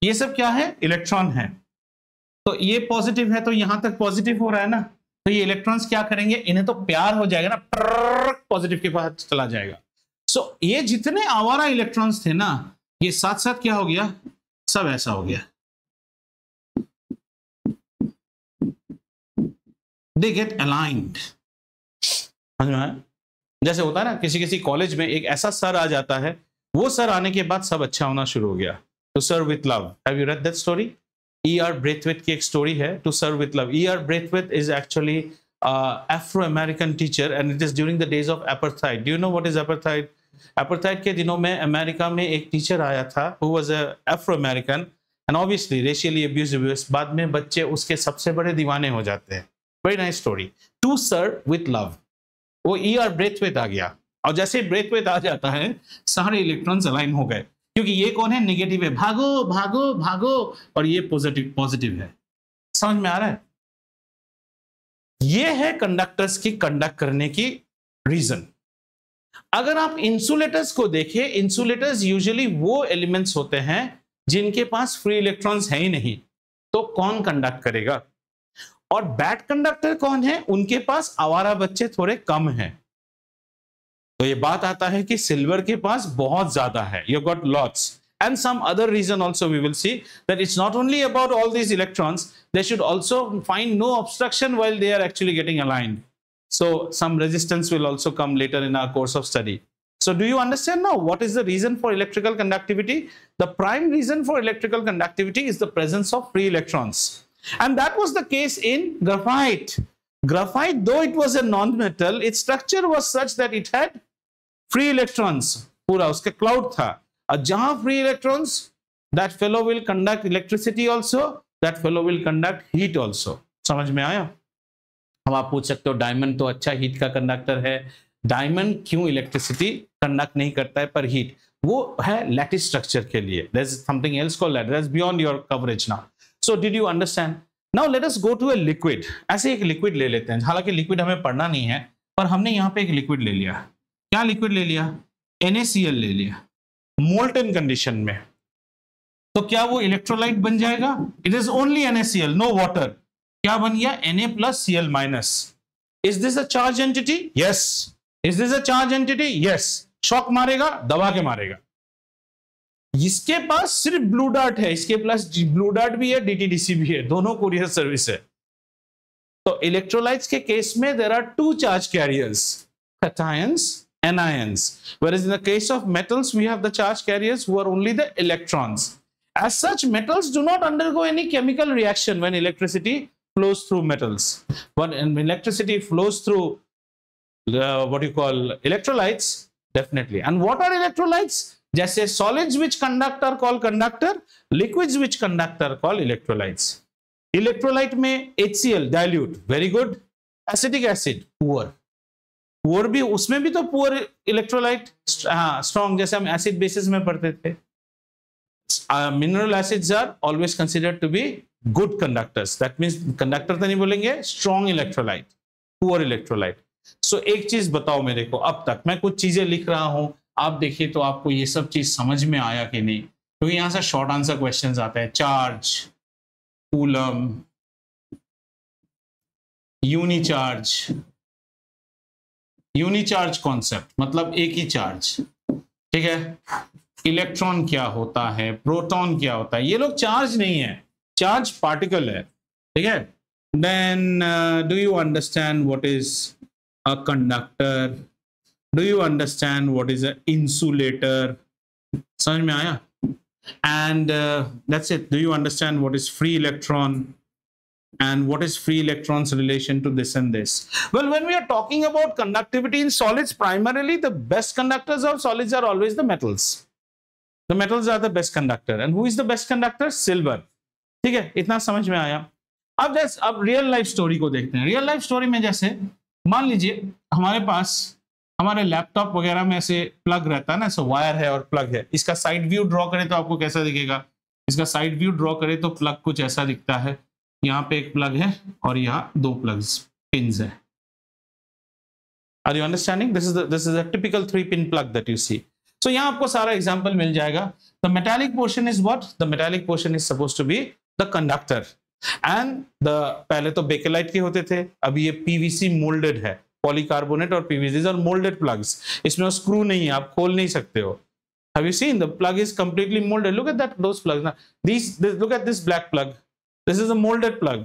ये सब क्या है? इलेक्ट्रॉन है। तो ये पॉजिटिव है तो यहां तक पॉजिटिव हो रहा है ना, तो ये इलेक्ट्रॉन्स क्या करेंगे, इन्हें तो प्यार हो जाएगा ना, पॉजिटिव के पास चला जाएगा। सो ये जितने आवारा इलेक्ट्रॉन्स थे ना, ये साथ साथ क्या हो गया, सब ऐसा हो गया, दे गेट अलाइंड। समझ में आया? जैसे होता है ना, किसी किसी कॉलेज में एक ऐसा सर आ जाता है, वो सर आने के बाद सब अच्छा होना शुरू हो गया। To serve with love, have you read that story? E.R. Braithwaite की एक स्टोरी है, to serve with love. E.R. Braithwaite is actually Afro-American teacher and it is during the days of apartheid. Do you know what is apartheid? Apartheid के दिनों में अमेरिका में एक टीचर आया था who was a Afro-American and obviously racially abusive। बाद में बच्चे उसके सबसे बड़े दीवाने हो जाते हैं। Very nice story. To serve with love. वो E.R. Braithwaite आ गया, और जैसे Braithwaite आ जाता है सारे इलेक्ट्रॉन्स अलाइन हो गए, क्योंकि ये कौन है? नेगेटिव है, भागो भागो भागो, और ये पॉजिटिव है। समझ में आ रहा है? ये है कंडक्टर्स की कंडक्ट करने की रीजन। अगर आप इंसुलेटर्स को देखें, इंसुलेटर्स यूजुअली वो एलिमेंट्स होते हैं जिनके पास फ्री इलेक्ट्रॉन्स है ही नहीं, तो कौन कंडक्ट करेगा? और बैड कंडक्टर कौन है? उनके पास आवारा बच्चे थोड़े कम हैं। तो ये बात आता है कि सिल्वर के पास बहुत ज्यादा है, you got lots, and some other reason also we will see that it's not only about all these electrons, they should also find no obstruction while they are actually getting aligned. So some resistance will also come later in our course of study. So do you understand now what is the reason for electrical conductivity? The prime reason for electrical conductivity is the presence of free electrons. And that was the case in graphite. Graphite, though it was a non-metal, its structure was such that it had free electrons. पूरा उसका cloud था। और जहां free electrons, that fellow will conduct electricity also, that fellow will conduct heat also. समझ में आया? अब आप पूछ सकते हो डायमंड तो अच्छा हीट का कंडक्टर है, डायमंड क्यों इलेक्ट्रिसिटी कंडक्ट नहीं करता है पर हीट? वो है लैटिस स्ट्रक्चर के लिए। There is something else called that, that's beyond your coverage now. So did you understand? Now let us go to a liquid. ऐसे एक लिक्विड ले लेते हैं, हालांकि लिक्विड हमें पढ़ना नहीं है, पर हमने यहाँ पे एक लिक्विड ले लिया। क्या लिक्विड ले लिया? NaCl ले लिया मोल्टन कंडीशन में। तो क्या वो इलेक्ट्रोलाइट बन जाएगा? It is only NaCl, no water. क्या बन गया? Na+Cl-। Is this a charge entity? Yes. Is this a charge entity? Yes. Shock मारेगा, दबा के मारेगा। इसके पास सिर्फ ब्लू डार्ट है, इसके पास ब्लू डार्ट भी है, DTDC भी है, दोनों कुरियर सर्विस है। तो इलेक्ट्रोलाइट्स के केस में there are two charge carriers, cations and ions, whereas in the case of metals we have the charge carriers who are only the electrons. As such, metals do not undergo any chemical reaction when electricity flows through metals. When electricity flows through what you call electrolytes, definitely. And what are electrolytes? जैसे solids which conduct are called conductor, liquids which conduct are called electrolytes. Electrolyte में HCl dilute, very good. Acetic acid poor, poor भी उसमें भी तो पुअर इलेक्ट्रोलाइट, हाँ स्ट्रॉन्ग, जैसे हम एसिड बेसिस में पढ़ते थे। Mineral acids are always considered to be good conductors, that means conductor तो नहीं बोलेंगे, strong electrolyte, poor electrolyte. So एक चीज बताओ मेरे को, अब तक मैं कुछ चीजें लिख रहा हूं, आप देखिए तो आपको ये सब चीज समझ में आया कि नहीं, क्योंकि यहां से शॉर्ट आंसर क्वेश्चंस आते हैं। चार्ज, कूलम, यूनिचार्ज, यूनिचार्ज कॉन्सेप्ट मतलब एक ही चार्ज, ठीक है। इलेक्ट्रॉन क्या होता है, प्रोटॉन क्या होता है, ये लोग चार्ज नहीं है, चार्ज पार्टिकल है, ठीक है। Then do you understand what is a conductor, do you understand what is a insulator, समझ में आया? And that's it. Do you understand what is free electron and what is free electrons relation to this and this? Well, when we are talking about conductivity in solids, primarily the best conductors of solids are always the metals. The metals are the best conductor, and who is the best conductor? Silver. ठीक है, इतना समझ में आया। अब रियल लाइफ स्टोरी को देखते हैं। रियल लाइफ स्टोरी में जैसे मान लीजिए हमारे पास हमारे लैपटॉप वगैरह में ऐसे प्लग रहता है ना, ऐसा वायर है और प्लग है। इसका साइड व्यू ड्रॉ करें तो आपको कैसा दिखेगा? इसका साइड व्यू ड्रॉ करें तो प्लग कुछ ऐसा दिखता है। यहाँ पे एक प्लग है और यहाँ दो प्लग्स पिन्स है। Are you understanding? This is a typical 3-pin plug that you see. So यहाँ आपको सारा एग्जांपल मिल जाएगा। The metallic portion is what? The metallic portion is supposed to be the conductor. And the पहले तो बेकेलाइट के होते थे, अभी ये PVC molded है, पॉलीकार्बोनेट और PVC, these are molded plugs. इसमें स्क्रू नहीं है, आप खोल नहीं सकते हो। Have you seen? The plug is completely molded. Look at those plugs. Now, look at this black plug. This is a molded plug.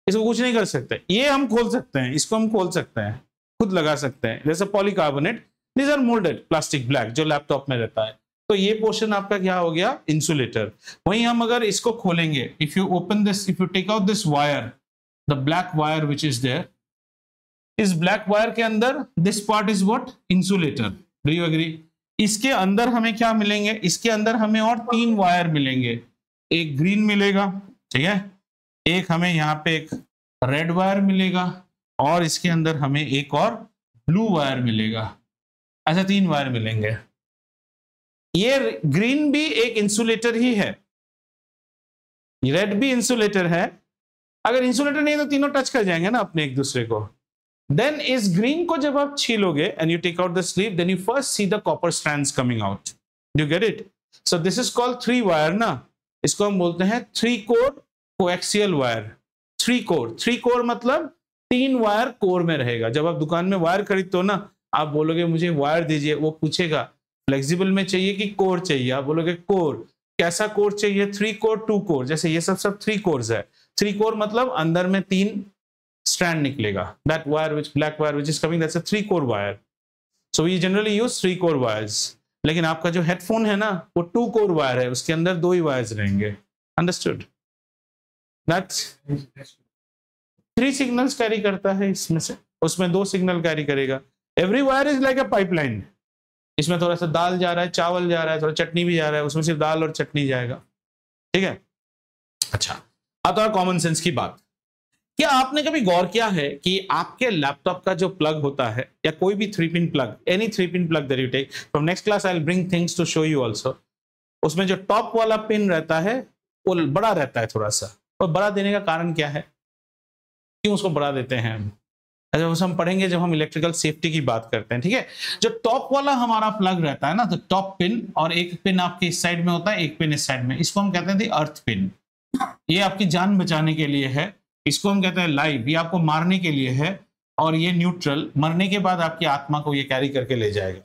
इसको कुछ नहीं कर सकते। ये हम खोल सकते हैं, इसको हम खोल सकते हैं, खुद लगा सकते हैं। जैसे polycarbonate, these are molded plastic black जो लैपटॉप में रहता है। तो ये पोर्शन आपका क्या हो गया? इंसुलेटर। वहीं हम अगर इसको खोलेंगे, if you open this, if you take out this wire, the black wire which is there, इस black wire के अंदर this part is what? Insulator. Do you agree? इसके अंदर हमें क्या मिलेंगे? इसके अंदर हमें और 3 वायर मिलेंगे। एक ग्रीन मिलेगा, ठीक है, एक हमें यहाँ पे एक रेड वायर मिलेगा और इसके अंदर हमें एक और ब्लू वायर मिलेगा। ऐसा 3 वायर मिलेंगे। ये ग्रीन भी एक इंसुलेटर ही है, रेड भी इंसुलेटर है। अगर इंसुलेटर नहीं है तो तीनों टच कर जाएंगे ना अपने एक दूसरे को। देन इस ग्रीन को जब आप छीलोगे and you take out the sleeve, then you first see the copper strands coming out. Do you get it? So this is called 3 wire ना, इसको हम बोलते हैं 3 कोर कोएक्सियल वायर। 3 कोर मतलब 3 वायर कोर में रहेगा। जब आप दुकान में वायर खरीदते हो ना, आप बोलोगे मुझे वायर दीजिए, वो पूछेगा फ्लेक्सिबल में चाहिए कि कोर चाहिए, आप बोलोगे कोर। कैसा कोर चाहिए? 3 कोर 2 कोर, जैसे ये सब 3 कोर्स है। 3 कोर मतलब अंदर में 3 स्ट्रैंड निकलेगा। That wire which black wire which is coming, that's a 3 core wire. So we generally use 3 core wires. लेकिन आपका जो हेडफोन है ना, वो 2 कोर वायर है, उसके अंदर 2 ही वायर्स रहेंगे। अंडरस्टूड? दैट्स 3 सिग्नल्स कैरी करता है इसमें से, उसमें 2 सिग्नल कैरी करेगा। Every wire is like a pipeline. इसमें थोड़ा सा दाल जा रहा है, चावल जा रहा है, थोड़ा चटनी भी जा रहा है, उसमें सिर्फ दाल और चटनी जाएगा। ठीक है, अच्छा अब तो कॉमन सेंस की बात। क्या आपने कभी गौर किया है कि आपके लैपटॉप का जो प्लग होता है, या कोई भी three pin plug, any three pin plug that you take from next class, I will bring things to show you also, उसमें जो टॉप वाला पिन रहता है वो बड़ा रहता है थोड़ा सा। और बड़ा देने का कारण क्या है, क्यों उसको बड़ा देते हैं? ऐसा हम पढ़ेंगे जब हम इलेक्ट्रिकल सेफ्टी की बात करते हैं। ठीक है, जो टॉप वाला हमारा प्लग रहता है ना, तो टॉप पिन, और एक पिन आपके इस साइड में होता है, एक पिन इस साइड में, इसको हम कहते हैं अर्थ पिन। ये आपकी जान बचाने के लिए है। इसको हम कहते हैं लाइव, ये आपको मारने के लिए है। और ये न्यूट्रल, मरने के बाद आपकी आत्मा को ये कैरी करके ले जाएगा।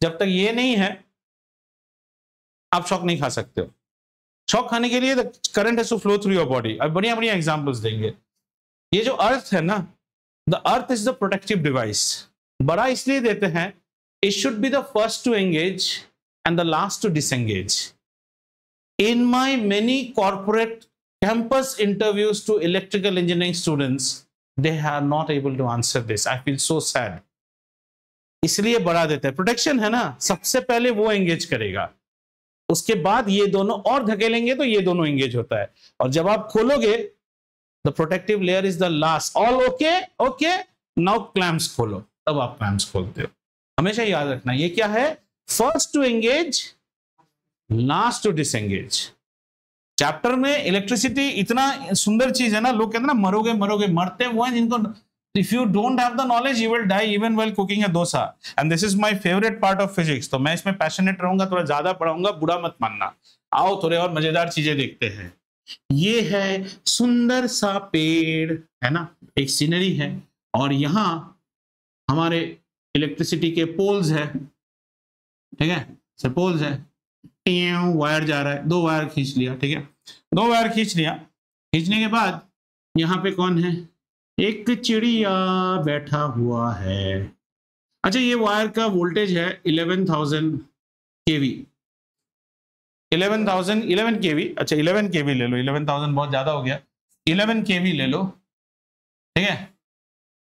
जब तक ये नहीं है आप शॉक नहीं खा सकते हो। शॉक खाने के लिए current has to flow through your body. अब बढ़िया बढ़िया एग्जांपल्स देंगे। ये जो अर्थ है ना, the earth is the protective device. बड़ा इसलिए देते हैं, it should be the first to engage and the last to disengage. In my many corporate campus interviews to electrical engineering students, they are not able to answer this. I feel so sad. इसलिए बढ़ा देते हैं। प्रोटेक्शन है ना, सबसे पहले वो एंगेज करेगा, उसके बाद ये दोनों और धकेलेंगे तो ये दोनों एंगेज होता है। और जब आप खोलोगे, the protective layer is the last. All okay? Okay? Now clamps खोलो, तब आप क्लैम्प्स खोलते हो। हमेशा याद रखना ये क्या है, first to engage, last to disengage. Chapter में इलेक्ट्रिसिटी इतना सुंदर चीज है ना, लोग कहते हैं ना मरोगे मरोगे, मरते वो हैं जिनको, if you don't have the knowledge you will die even while cooking a dosa, and this is my favorite part of physics। तो मैं इसमें पैशनेट रहूंगा, थोड़ा ज्यादा पढ़ाऊंगा, बुरा मत मानना। आओ थोड़े और मजेदार चीजें देखते हैं। ये है सुंदर सा पेड़ है ना, एक सीनरी है, और यहाँ हमारे इलेक्ट्रिसिटी के पोल्स है, ठीक है, सर पोल्स है, वायर जा रहा है, 2 वायर खींच लिया, ठीक है, 2 वायर खींच लिया। खींचने के बाद यहाँ पे कौन है, एक चिड़िया बैठा हुआ है। अच्छा, ये वायर का वोल्टेज है 11,000 केवी, 11 केवी। अच्छा 11 केवी ले लो, 11,000 बहुत ज्यादा हो गया, 11 केवी ले लो, ठीक है,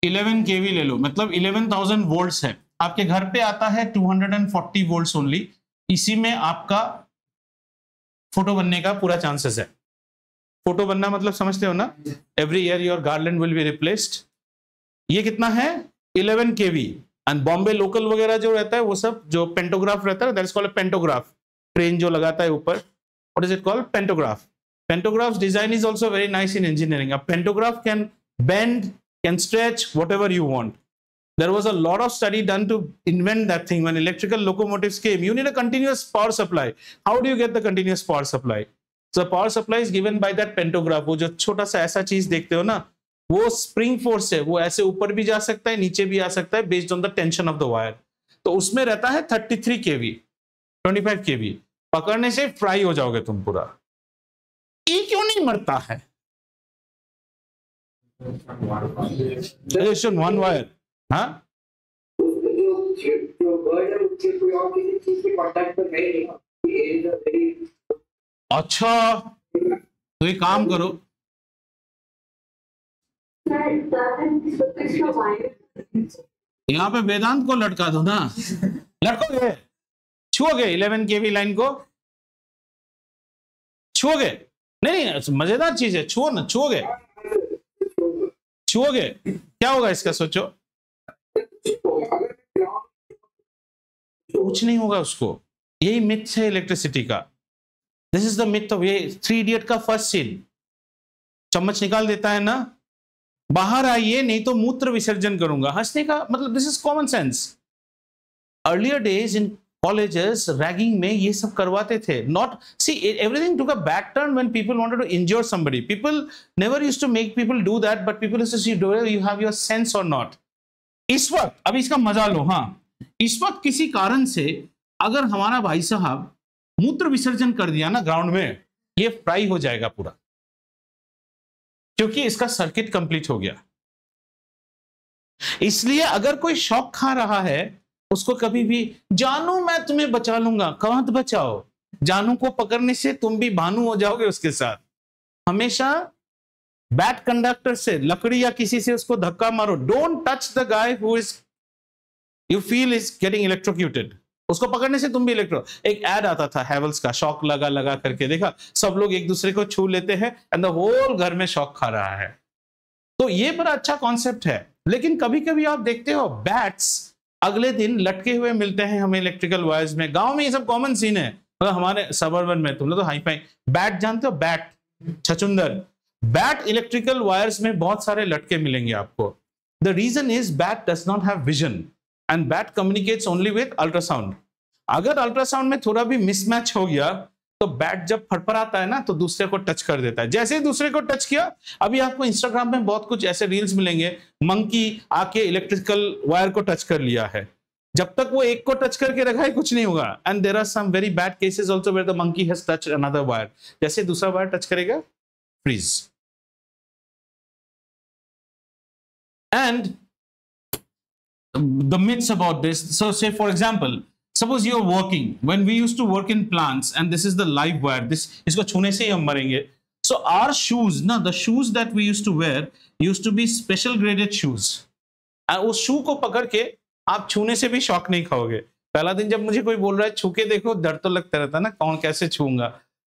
11 केवी ले लो, मतलब 11,000 वोल्ट्स है। आपके घर पे आता है 240 वोल्ट्स ओनली, इसी में आपका फोटो बनने का पूरा चांसेस है। फोटो बनना मतलब समझते हो ना, every year your garland will be replaced. ये कितना है 11 केवी। एंड बॉम्बे लोकल वगैरह जो रहता है वो सब जो पेंटोग्राफ रहता है, that is called pantograph, train जो लगाता है ऊपर, what is it called, pantograph. Pantograph design is also very nice in engineering. A pantograph can bend, can stretch, whatever you want. There was a lot of study done to invent that thing. When electrical locomotives came, you need a continuous power supply. How do you get the continuous power supply? So the power supply is given by that pantograph. वो जो छोटा सा ऐसा चीज देखते हो ना, वो स्प्रिंग फोर्स है, वो ऐसे ऊपर भी जा सकता है, नीचे भी आ सकता है, based on the tension of the wire. तो उसमें रहता है 33 केवी, 25 केवी। पकड़ने से फ्राई हो जाओगे तुम पूरा। ये क्यों नहीं मरता है? वन वायर, हाँ, अच्छा तो ये काम करो, यहाँ पे वेदांत को लटका दो ना, लटकोगे, छुओगे 11 केवी लाइन को, छुओगे? नहीं, मजेदार चीज है, छुओ ना, छुओगे, छुओगे, क्या होगा इसका सोचो? कुछ नहीं होगा उसको। यही मिथ है इलेक्ट्रिसिटी का। This is the myth of, ये 3 इडियट का फर्स्ट सीन। चम्मच निकाल देता है ना, बाहर आइए नहीं तो मूत्र विसर्जन करूंगा। हंसने का मतलब this is common sense. Earlier days in colleges ragging में ये सब करवाते थे। Not see everything took a back turn when people wanted to injure somebody. People never used to make people do that, but people used to see do you have your sense और नॉट। इस वक्त, अब इसका मजा लो, हाँ, इस वक्त किसी कारण से अगर हमारा भाई साहब मूत्र विसर्जन कर दिया ना ग्राउंड में, ये फ्राई हो जाएगा पूरा, क्योंकि इसका सर्किट कंप्लीट हो गया। इसलिए अगर कोई शॉक खा रहा है, उसको कभी भी जानू मैं तुम्हें बचा लूंगा, कहां तो बचाओ, जानू को पकड़ने से तुम भी भानु हो जाओगे उसके साथ। हमेशा बैड कंडक्टर से, लकड़ी या किसी से उसको धक्का मारो। Don't touch the guy who is you feel is getting electrocuted. उसको पकड़ने से तुम भी इलेक्ट्रो। एक एड आता था हैवल्स का, शॉक लगा लगा करके, देखा सब लोग एक दूसरे को छू लेते हैं एंड द होल घर में शॉक खा रहा है। तो ये बड़ा अच्छा कॉन्सेप्ट है। लेकिन कभी कभी आप देखते हो बैट्स अगले दिन लटके हुए मिलते हैं हमें इलेक्ट्रिकल वायर्स में। गांव में ये सब कॉमन सीन है, मतलब हमारे सबर्बन में तुम लोग तो हाई फाई। बैट जानते हो, बैट, छचुंदर। बैट इलेक्ट्रिकल वायर्स में बहुत सारे लटके मिलेंगे आपको। The reason is bat does not have vision and bat communicates only with ultrasound. अगर अल्ट्रासाउंड में थोड़ा भी मिसमैच हो गया तो बैट जब फड़फड़ाता है ना तो दूसरे को टच कर देता है। जैसे ही दूसरे को टच किया, अभी आपको इंस्टाग्राम में बहुत कुछ ऐसे रील्स मिलेंगे, मंकी आके इलेक्ट्रिकल वायर को टच कर लिया है। जब तक वो एक को टच करके रखा है कुछ नहीं होगा। And there are some very bad cases also where the monkey has touched another wire. जैसे दूसरा वायर टच करेगा, freeze. And the myths about this, so say for example, suppose you're working, when we used to work in plants and this is the live wire, this isko chhune se hi hum marenge. So our shoes, na, the shoes that we used to wear used to be special graded shoes, and उस शू को पकड़ के आप छूने से भी शॉक नहीं खाओगे। पहला दिन जब मुझे कोई बोल रहा है छू के देखो, डर तो लगता रहता है ना, कौन कैसे छूंगा,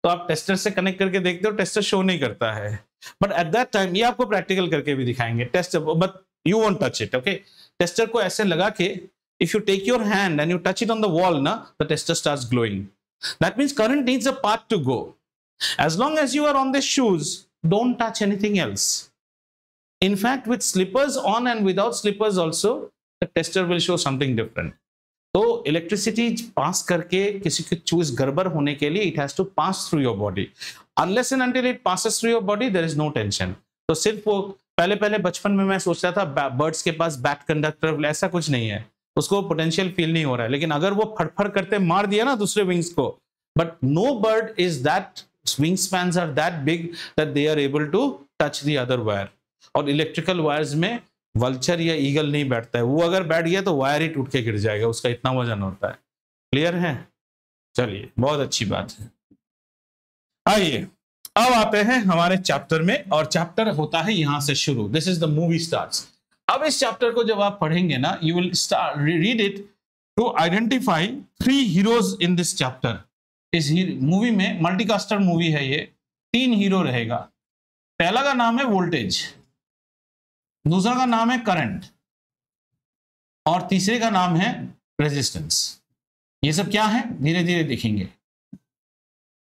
तो आप टेस्टर से कनेक्ट करके देखते हो, टेस्टर शो नहीं करता है। बट एट दैट टाइम, ये आपको प्रैक्टिकल करके भी दिखाएंगे test, but you won't touch it. Okay, tester को ऐसे लगा के if you take your hand and you touch it on the wall na, the tester starts glowing. That means current needs a path to go. As long as you are on the shoes, don't touch anything else. In fact, with slippers on and without slippers also, the tester will show something different. तो इलेक्ट्रिसिटी पास करके किसी की चूज गड़बड़ होने के लिए it has to pass through your body. Unless and until it passes through your body there is no tension. तो सिर्फ वो पहले बचपन में मैं सोचता था बर्ड्स के पास बैट कंडक्टर, ऐसा कुछ नहीं है, उसको पोटेंशियल फील नहीं हो रहा है. लेकिन अगर वो फटफट करते मार दिया ना दूसरे विंग्स को, but no bird is that wing spans are that big that they are able to touch the other wire. और इलेक्ट्रिकल वायर्स में वल्चर या ईगल नहीं बैठता है, वो अगर बैठ गया तो वायर ही टूट के गिर जाएगा, उसका इतना वजन होता है. क्लियर है? चलिए, बहुत अच्छी बात है. आइए अब आते हैं हमारे चैप्टर में, और चैप्टर होता है यहां से शुरू. This is the movie starts. अब इस चैप्टर को जब आप पढ़ेंगे ना, you will start read it to identify 3 heroes in this chapter. इस मूवी में मल्टीकास्टर मूवी है ये, 3 हीरो रहेगा. पहला का नाम है वोल्टेज, दूसरा का नाम है करंट, और तीसरे का नाम है रेजिस्टेंस. ये सब क्या है धीरे धीरे देखेंगे.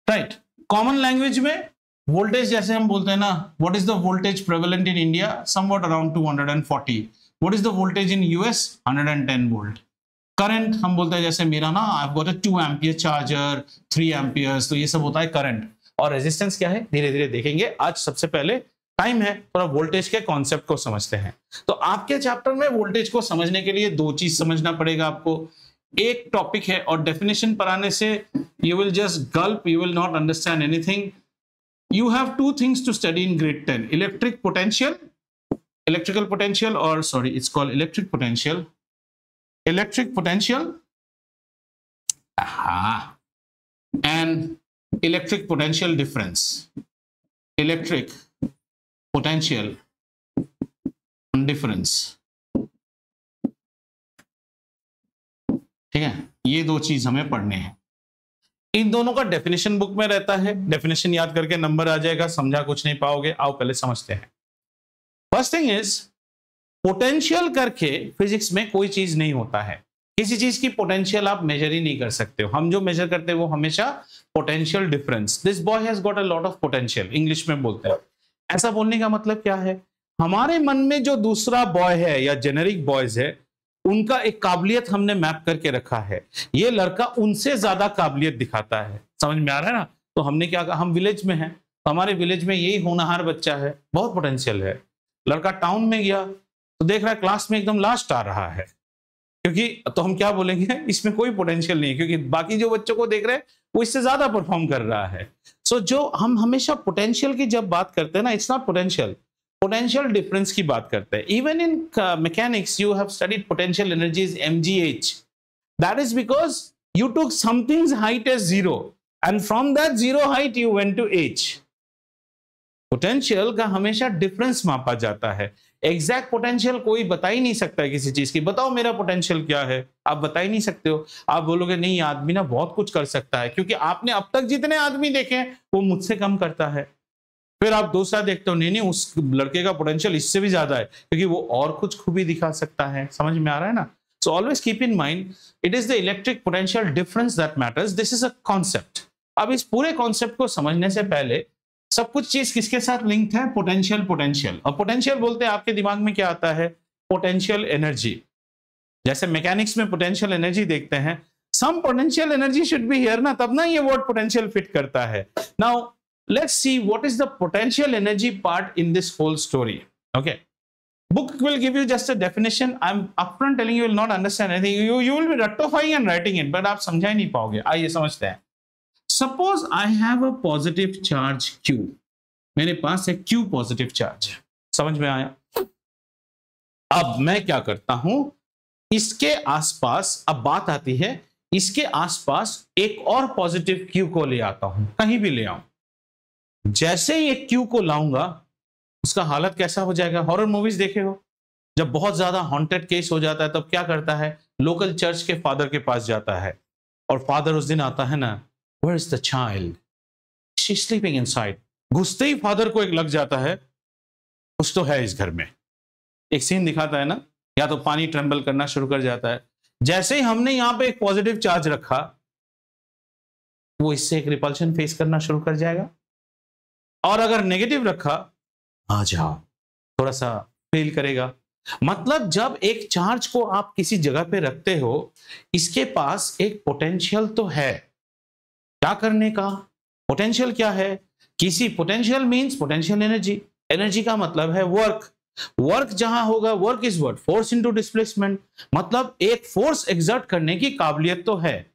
राइट, कॉमन लैंग्वेज में वोल्टेज जैसे हम बोलते हैं ना, what is the voltage prevalent in India, somewhat around 240. What is the voltage in US, 110 volt. Current हम बोलते हैं जैसे मेरा ना, I have got a 2 ampere charger, 3 amperes, तो ये सब होता है करंट. और रेजिस्टेंस क्या है धीरे धीरे देखेंगे. आज सबसे पहले टाइम है थोड़ा वोल्टेज के कॉन्सेप्ट को समझते हैं. तो आपके चैप्टर में वोल्टेज को समझने के लिए 2 चीज समझना पड़ेगा आपको. एक टॉपिक है, और डेफिनेशन पर आने से you will just Gulp, you will not understand anything. You have 2 things to study in grade 10: electrical potential, or sorry, it's called electric potential, and electric potential difference. Electric potential difference. ठीक है, ये 2 चीज हमें पढ़ने हैं. इन दोनों का डेफिनेशन बुक में रहता है, डेफिनेशन याद करके नंबर आ जाएगा, समझा कुछ नहीं पाओगे. आओ पहले समझते हैं. फर्स्ट थिंग इज, पोटेंशियल करके फिजिक्स में कोई चीज नहीं होता है. किसी चीज की पोटेंशियल आप मेजर ही नहीं कर सकते हो. हम जो मेजर करते हैं वो हमेशा potential difference. This boy has got a lot of potential, English में बोलते हैं. ऐसा बोलने का मतलब क्या है, हमारे मन में जो दूसरा बॉय है या जेनेरिक बॉयज है, उनका एक काबिलियत हमने मैप करके रखा है. ये लड़का उनसे ज्यादा काबिलियत दिखाता है. समझ में आ रहा है ना? तो हमने क्या कहा, हम विलेज में हैं, तो हमारे विलेज में यही होनहार बच्चा है, बहुत पोटेंशियल है. लड़का टाउन में गया तो देख रहा है क्लास में एकदम लास्ट आ रहा है, क्योंकि तो हम क्या बोलेंगे, इसमें कोई पोटेंशियल नहीं है, क्योंकि बाकी जो बच्चों को देख रहे हैं वो इससे ज्यादा परफॉर्म कर रहा है. सो जो हम हमेशा पोटेंशियल की जब बात करते हैं ना, it's not potential, potential difference की बात करते हैं. Even in mechanics you have studied potential energies mgh. That is because you took something's height as 0 and from that 0 height you went to h. Potential का हमेशा डिफरेंस मापा जाता है. एग्जैक्ट पोटेंशियल कोई बता ही नहीं सकता है किसी चीज की. बताओ मेरा पोटेंशियल क्या है, आप बता ही नहीं सकते हो. आप बोलोगे नहीं आदमी ना बहुत कुछ कर सकता है, क्योंकि आपने अब तक जितने आदमी देखे हैं वो मुझसे कम करता है. फिर आप दूसरा देखते हो, नहीं उस लड़के का पोटेंशियल इससे भी ज्यादा है, क्योंकि वो और कुछ खूबी दिखा सकता है. समझ में आ रहा है ना? So always keep in mind, it is the electric potential difference that matters. This is a concept. अब इस पूरे कॉन्सेप्ट को समझने से पहले सब कुछ चीज किसके साथ लिंक्ड है, पोटेंशियल. और पोटेंशियल बोलते हैं आपके दिमाग में क्या आता है, पोटेंशियल एनर्जी. जैसे मैकेनिक्स में पोटेंशियल एनर्जी देखते हैं, some potential energy should be here ना, तब ना ये वर्ड पोटेंशियल फिट करता है. Now let's see what is the potential energy part in this whole story. Okay, book will give you just a definition. I'm upfront telling you will not understand anything. You will be rectifying and writing it, but आप समझा ही नहीं पाओगे. आइए समझते हैं. Suppose I have a positive charge Q. मेरे पास एक Q पॉजिटिव चार्ज है. समझ में आया? अब मैं क्या करता हूं, इसके आसपास, अब बात आती है, इसके आसपास एक और पॉजिटिव Q को ले आता हूं, कहीं भी ले आऊं. जैसे ये क्यू को लाऊंगा, उसका हालत कैसा हो जाएगा. हॉरर मूवीज देखे हो, जब बहुत ज्यादा हॉन्टेड केस हो जाता है तब क्या करता है, लोकल चर्च के फादर के पास जाता है, और फादर उस दिन आता है ना, where is the child, she is sleeping inside. घुसते ही फादर को एक लग जाता है, कुछ तो है इस घर में. एक सीन दिखाता है ना, या तो पानी ट्रेम्बल करना शुरू कर जाता है। जैसे ही हमने यहाँ पे एक पॉजिटिव चार्ज रखा, वो इससे एक रिपल्शन फेस करना शुरू कर जाएगा, और अगर नेगेटिव रखा, आ जाओ, थोड़ा सा फील करेगा। मतलब जब एक चार्ज को आप किसी जगह पे रखते हो, इसके पास एक पोटेंशियल तो है क्या करने का। पोटेंशियल क्या है? किसी potential means potential energy. Energy का मतलब है वर्क। वर्क जहां होगा, work is what? Force into displacement. मतलब एक फोर्स एक्सर्ट करने की काबिलियत तो है।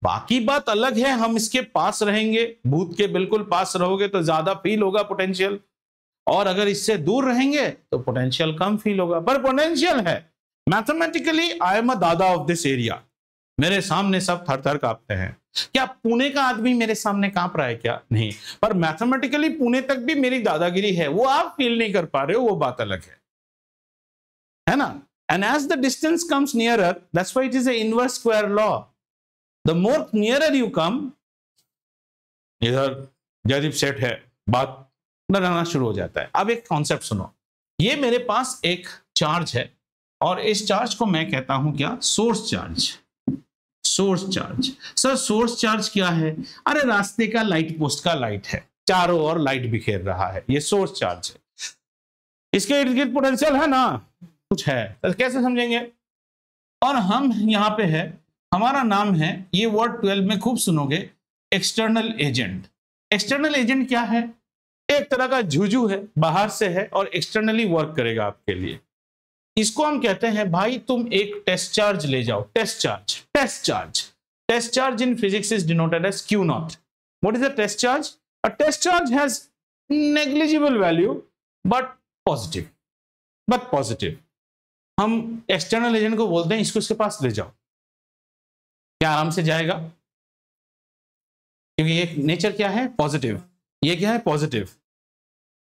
बाकी बात अलग है, हम इसके पास रहेंगे, भूत के बिल्कुल पास रहोगे तो ज्यादा फील होगा पोटेंशियल, और अगर इससे दूर रहेंगे तो पोटेंशियल कम फील होगा, पर पोटेंशियल है। मैथमेटिकली आई एम अ दादा ऑफ दिस एरिया। मेरे सामने सब थर थर कांपते हैं। क्या पुणे का आदमी मेरे सामने कांप रहा है क्या? नहीं, पर मैथमेटिकली पुणे तक भी मेरी दादागिरी है, वो आप फील नहीं कर पा रहे हो, वो बात अलग है ना। And as the distance comes nearer, that's why it is a inverse square law. The more nearer you come, इधर जयदीप सेठ है, बात बनाना शुरू हो जाता है। अब एक कॉन्सेप्ट सुनो, ये मेरे पास एक चार्ज है, और इस चार्ज को मैं कहता हूं क्या? Source charge. Source charge. Sir source charge क्या है? अरे रास्ते का लाइट पोस्ट का लाइट है, चारों ओर लाइट बिखेर रहा है, ये सोर्स चार्ज है। इसके इर्द गिर्द पोटेंशियल है ना, कुछ है, तो कैसे समझेंगे? और हम यहां पे है, हमारा नाम है, ये वर्ड 12 में खूब सुनोगे, एक्सटर्नल एजेंट। एक्सटर्नल एजेंट क्या है? एक तरह का जुजू है, बाहर से है और एक्सटर्नली वर्क करेगा आपके लिए। इसको हम कहते हैं, भाई तुम एक टेस्ट चार्ज ले जाओ। Test charge, test charge, test charge in physics is denoted as Q naught. What is a test charge? A test charge has negligible value but positive. But positive. हम एक्सटर्नल एजेंट को बोलते हैं, इसको इसके पास ले जाओ, क्या आराम से जाएगा? क्योंकि ये नेचर क्या है? पॉजिटिव। ये क्या है? पॉजिटिव।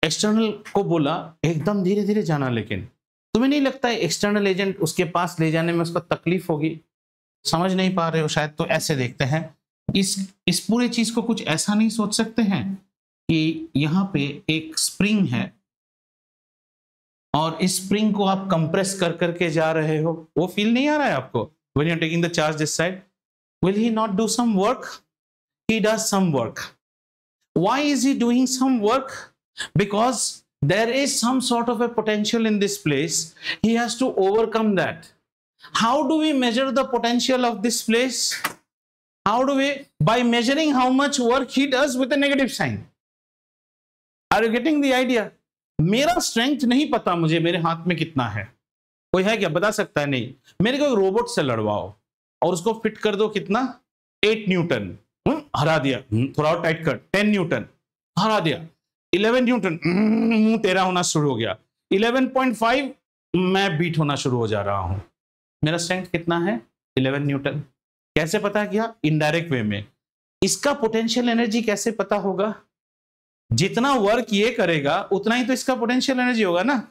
एक्सटर्नल को बोला एकदम धीरे धीरे जाना, लेकिन तुम्हें नहीं लगता है एक्सटर्नल एजेंट उसके पास ले जाने में उसको तकलीफ होगी? समझ नहीं पा रहे हो शायद, तो ऐसे देखते हैं, इस पूरे चीज को कुछ ऐसा नहीं सोच सकते हैं कि यहाँ पे एक स्प्रिंग है और इस स्प्रिंग को आप कंप्रेस कर करके जा रहे हो, वो फील नहीं आ रहा है आपको? When you are taking the charge this side, will he not do some work? He does some work. Why is he doing some work? Because there is some sort of a potential in this place. He has to overcome that. How do we measure the potential of this place? How do we? By measuring how much work he does with a negative sign. Are you getting the idea? मेरा स्ट्रेंथ नहीं पता मुझे, मेरे हाथ में कितना है, कोई है क्या बता सकता है? नहीं। मेरे को एक रोबोट से लड़वाओ और उसको फिट कर दो, कितना? 8 न्यूटन, हरा दिया, थोड़ा और टाइट कर, 10 न्यूटन, हरा दिया, 11 न्यूटन, मुंह तेरा होना शुरू हो गया, 11.5 मैं बीट होना शुरू हो जा रहा हूं। मेरा स्ट्रेंथ कितना है? 11 न्यूटन। कैसे पता किया? इनडायरेक्ट वे में। इसका पोटेंशियल एनर्जी कैसे पता होगा? जितना वर्क ये करेगा उतना ही तो इसका पोटेंशियल एनर्जी होगा ना।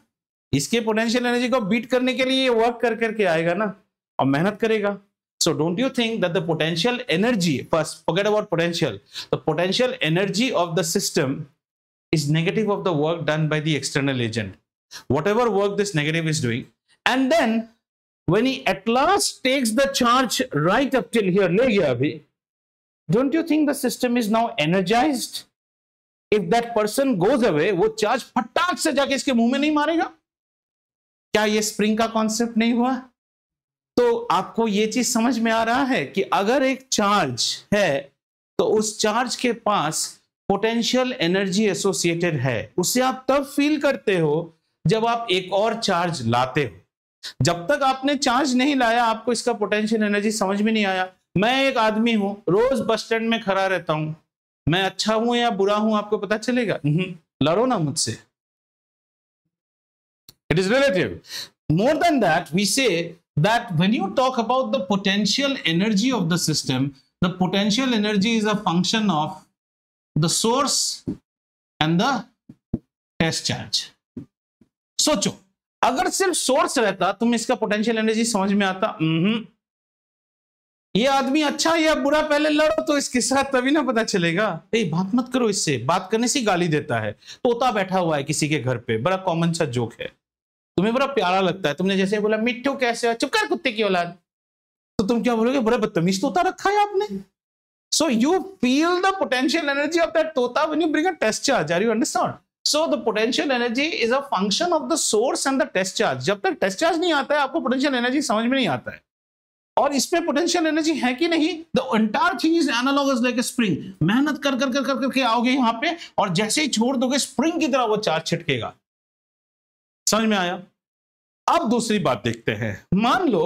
इसके पोटेंशियल एनर्जी को बीट करने के लिए ये वर्क कर करके आएगा ना, और मेहनत करेगा। So don't you think that the potential energy, first forget about potential, the potential energy of the system is negative of the work done by the external agent, whatever work this negative is doing. And then when he at last takes the charge right up till here, le gaya abhi, don't you think the system is now energized? If that person goes away, वो चार्ज फटाक से जाके इसके मुंह में नहीं मारेगा? क्या ये स्प्रिंग का कॉन्सेप्ट नहीं हुआ? तो आपको ये चीज समझ में आ रहा है कि अगर एक चार्ज है तो उस चार्ज के पास पोटेंशियल एनर्जी एसोसिएटेड है। उसे आप तब फील करते हो जब आप एक और चार्ज लाते हो। जब तक आपने चार्ज नहीं लाया, आपको इसका पोटेंशियल एनर्जी समझ में नहीं आया। मैं एक आदमी हूं, रोज बस स्टैंड में खड़ा रहता हूं, मैं अच्छा हूं या बुरा हूं आपको पता चलेगा? लड़ो ना मुझसे। It is relative. More than that, we say that when you talk about the potential energy of the system, the potential energy is a function of the source and the test charge. सोचो, अगर सिर्फ सोर्स रहता तुम इसका पोटेंशियल एनर्जी समझ में आता? ये आदमी अच्छा या बुरा पहले लड़ो तो इसके साथ, तभी ना पता चलेगा। बात मत करो इससे, बात करने से गाली देता है। तोता बैठा हुआ है किसी के घर पे, बड़ा कॉमन सा जोक है। तुम्हें बड़ा प्यारा लगता है, तुमने जैसे बोला मिट्टू कैसे हो, चुप कर कुत्ते की औलाद, तो तुम क्या बोलोगे, बड़ा बदतमीज तोता रखा है आपने. So you feel the potential energy of that tota when you bring a test charge. Are you understand? So the potential energy is a function of the source and the test charge. जब तक टेस्ट चार्ज नहीं आता है आपको पोटेंशियल एनर्जी समझ में नहीं आता है. और इसमें पोटेंशियल एनर्जी है कि नहीं, the entire thing is analogous like a spring. मेहनत कर कर कर कर करके आओगे यहाँ पे और जैसे ही छोड़ दोगे स्प्रिंग की तरह वो चार्ज छिटकेगा. समझ में आया? अब दूसरी बात देखते हैं. मान लो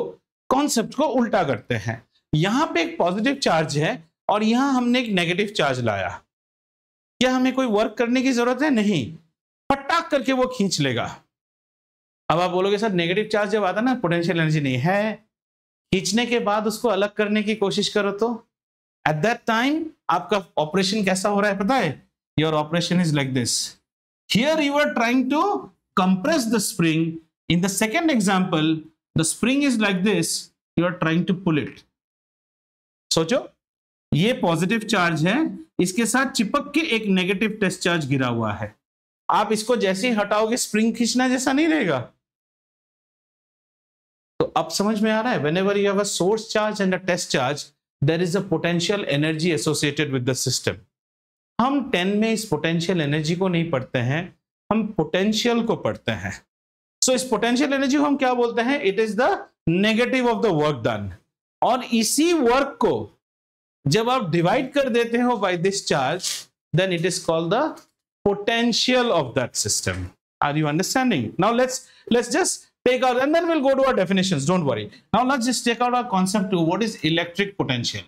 कॉन्सेप्ट को उल्टा करते हैं. यहां पे एक पॉजिटिव चार्ज है और यहां हमने एक नेगेटिव चार्ज लाया. क्या हमें कोई वर्क करने की जरूरत है? नहीं, फटाक करके वो खींच लेगा. अब आप बोलोगे सर नेगेटिव चार्ज जब आता ना पोटेंशियल एनर्जी नहीं है. खींचने के बाद उसको अलग करने की कोशिश करो तो एट दैट टाइम आपका ऑपरेशन कैसा हो रहा है पता है? Your operation is like this. Here you are trying to compress the spring. In the second example the spring is like this, you are trying to pull it. सोचो, ये पॉजिटिव चार्ज है, इसके साथ चिपक के एक नेगेटिव टेस्ट चार्ज गिरा हुआ है. आप इसको जैसे ही हटाओगे स्प्रिंग खींचना जैसा नहीं रहेगा. तो अब समझ में आ रहा है, whenever you have a source charge and a test charge there is a potential energy associated with the system. हम 10 में इस पोटेंशियल एनर्जी को नहीं पढ़ते हैं, हम पोटेंशियल को पढ़ते हैं. सो इस पोटेंशियल एनर्जी को हम क्या बोलते हैं? It is the negative of the work done. और इसी वर्क को जब आप डिवाइड कर देते हो by this charge, then it is called the potential of that system. Are you understanding? Now let's just take out and then we'll go to our definitions, don't worry. Now let's just take out our concept to what is electric potential.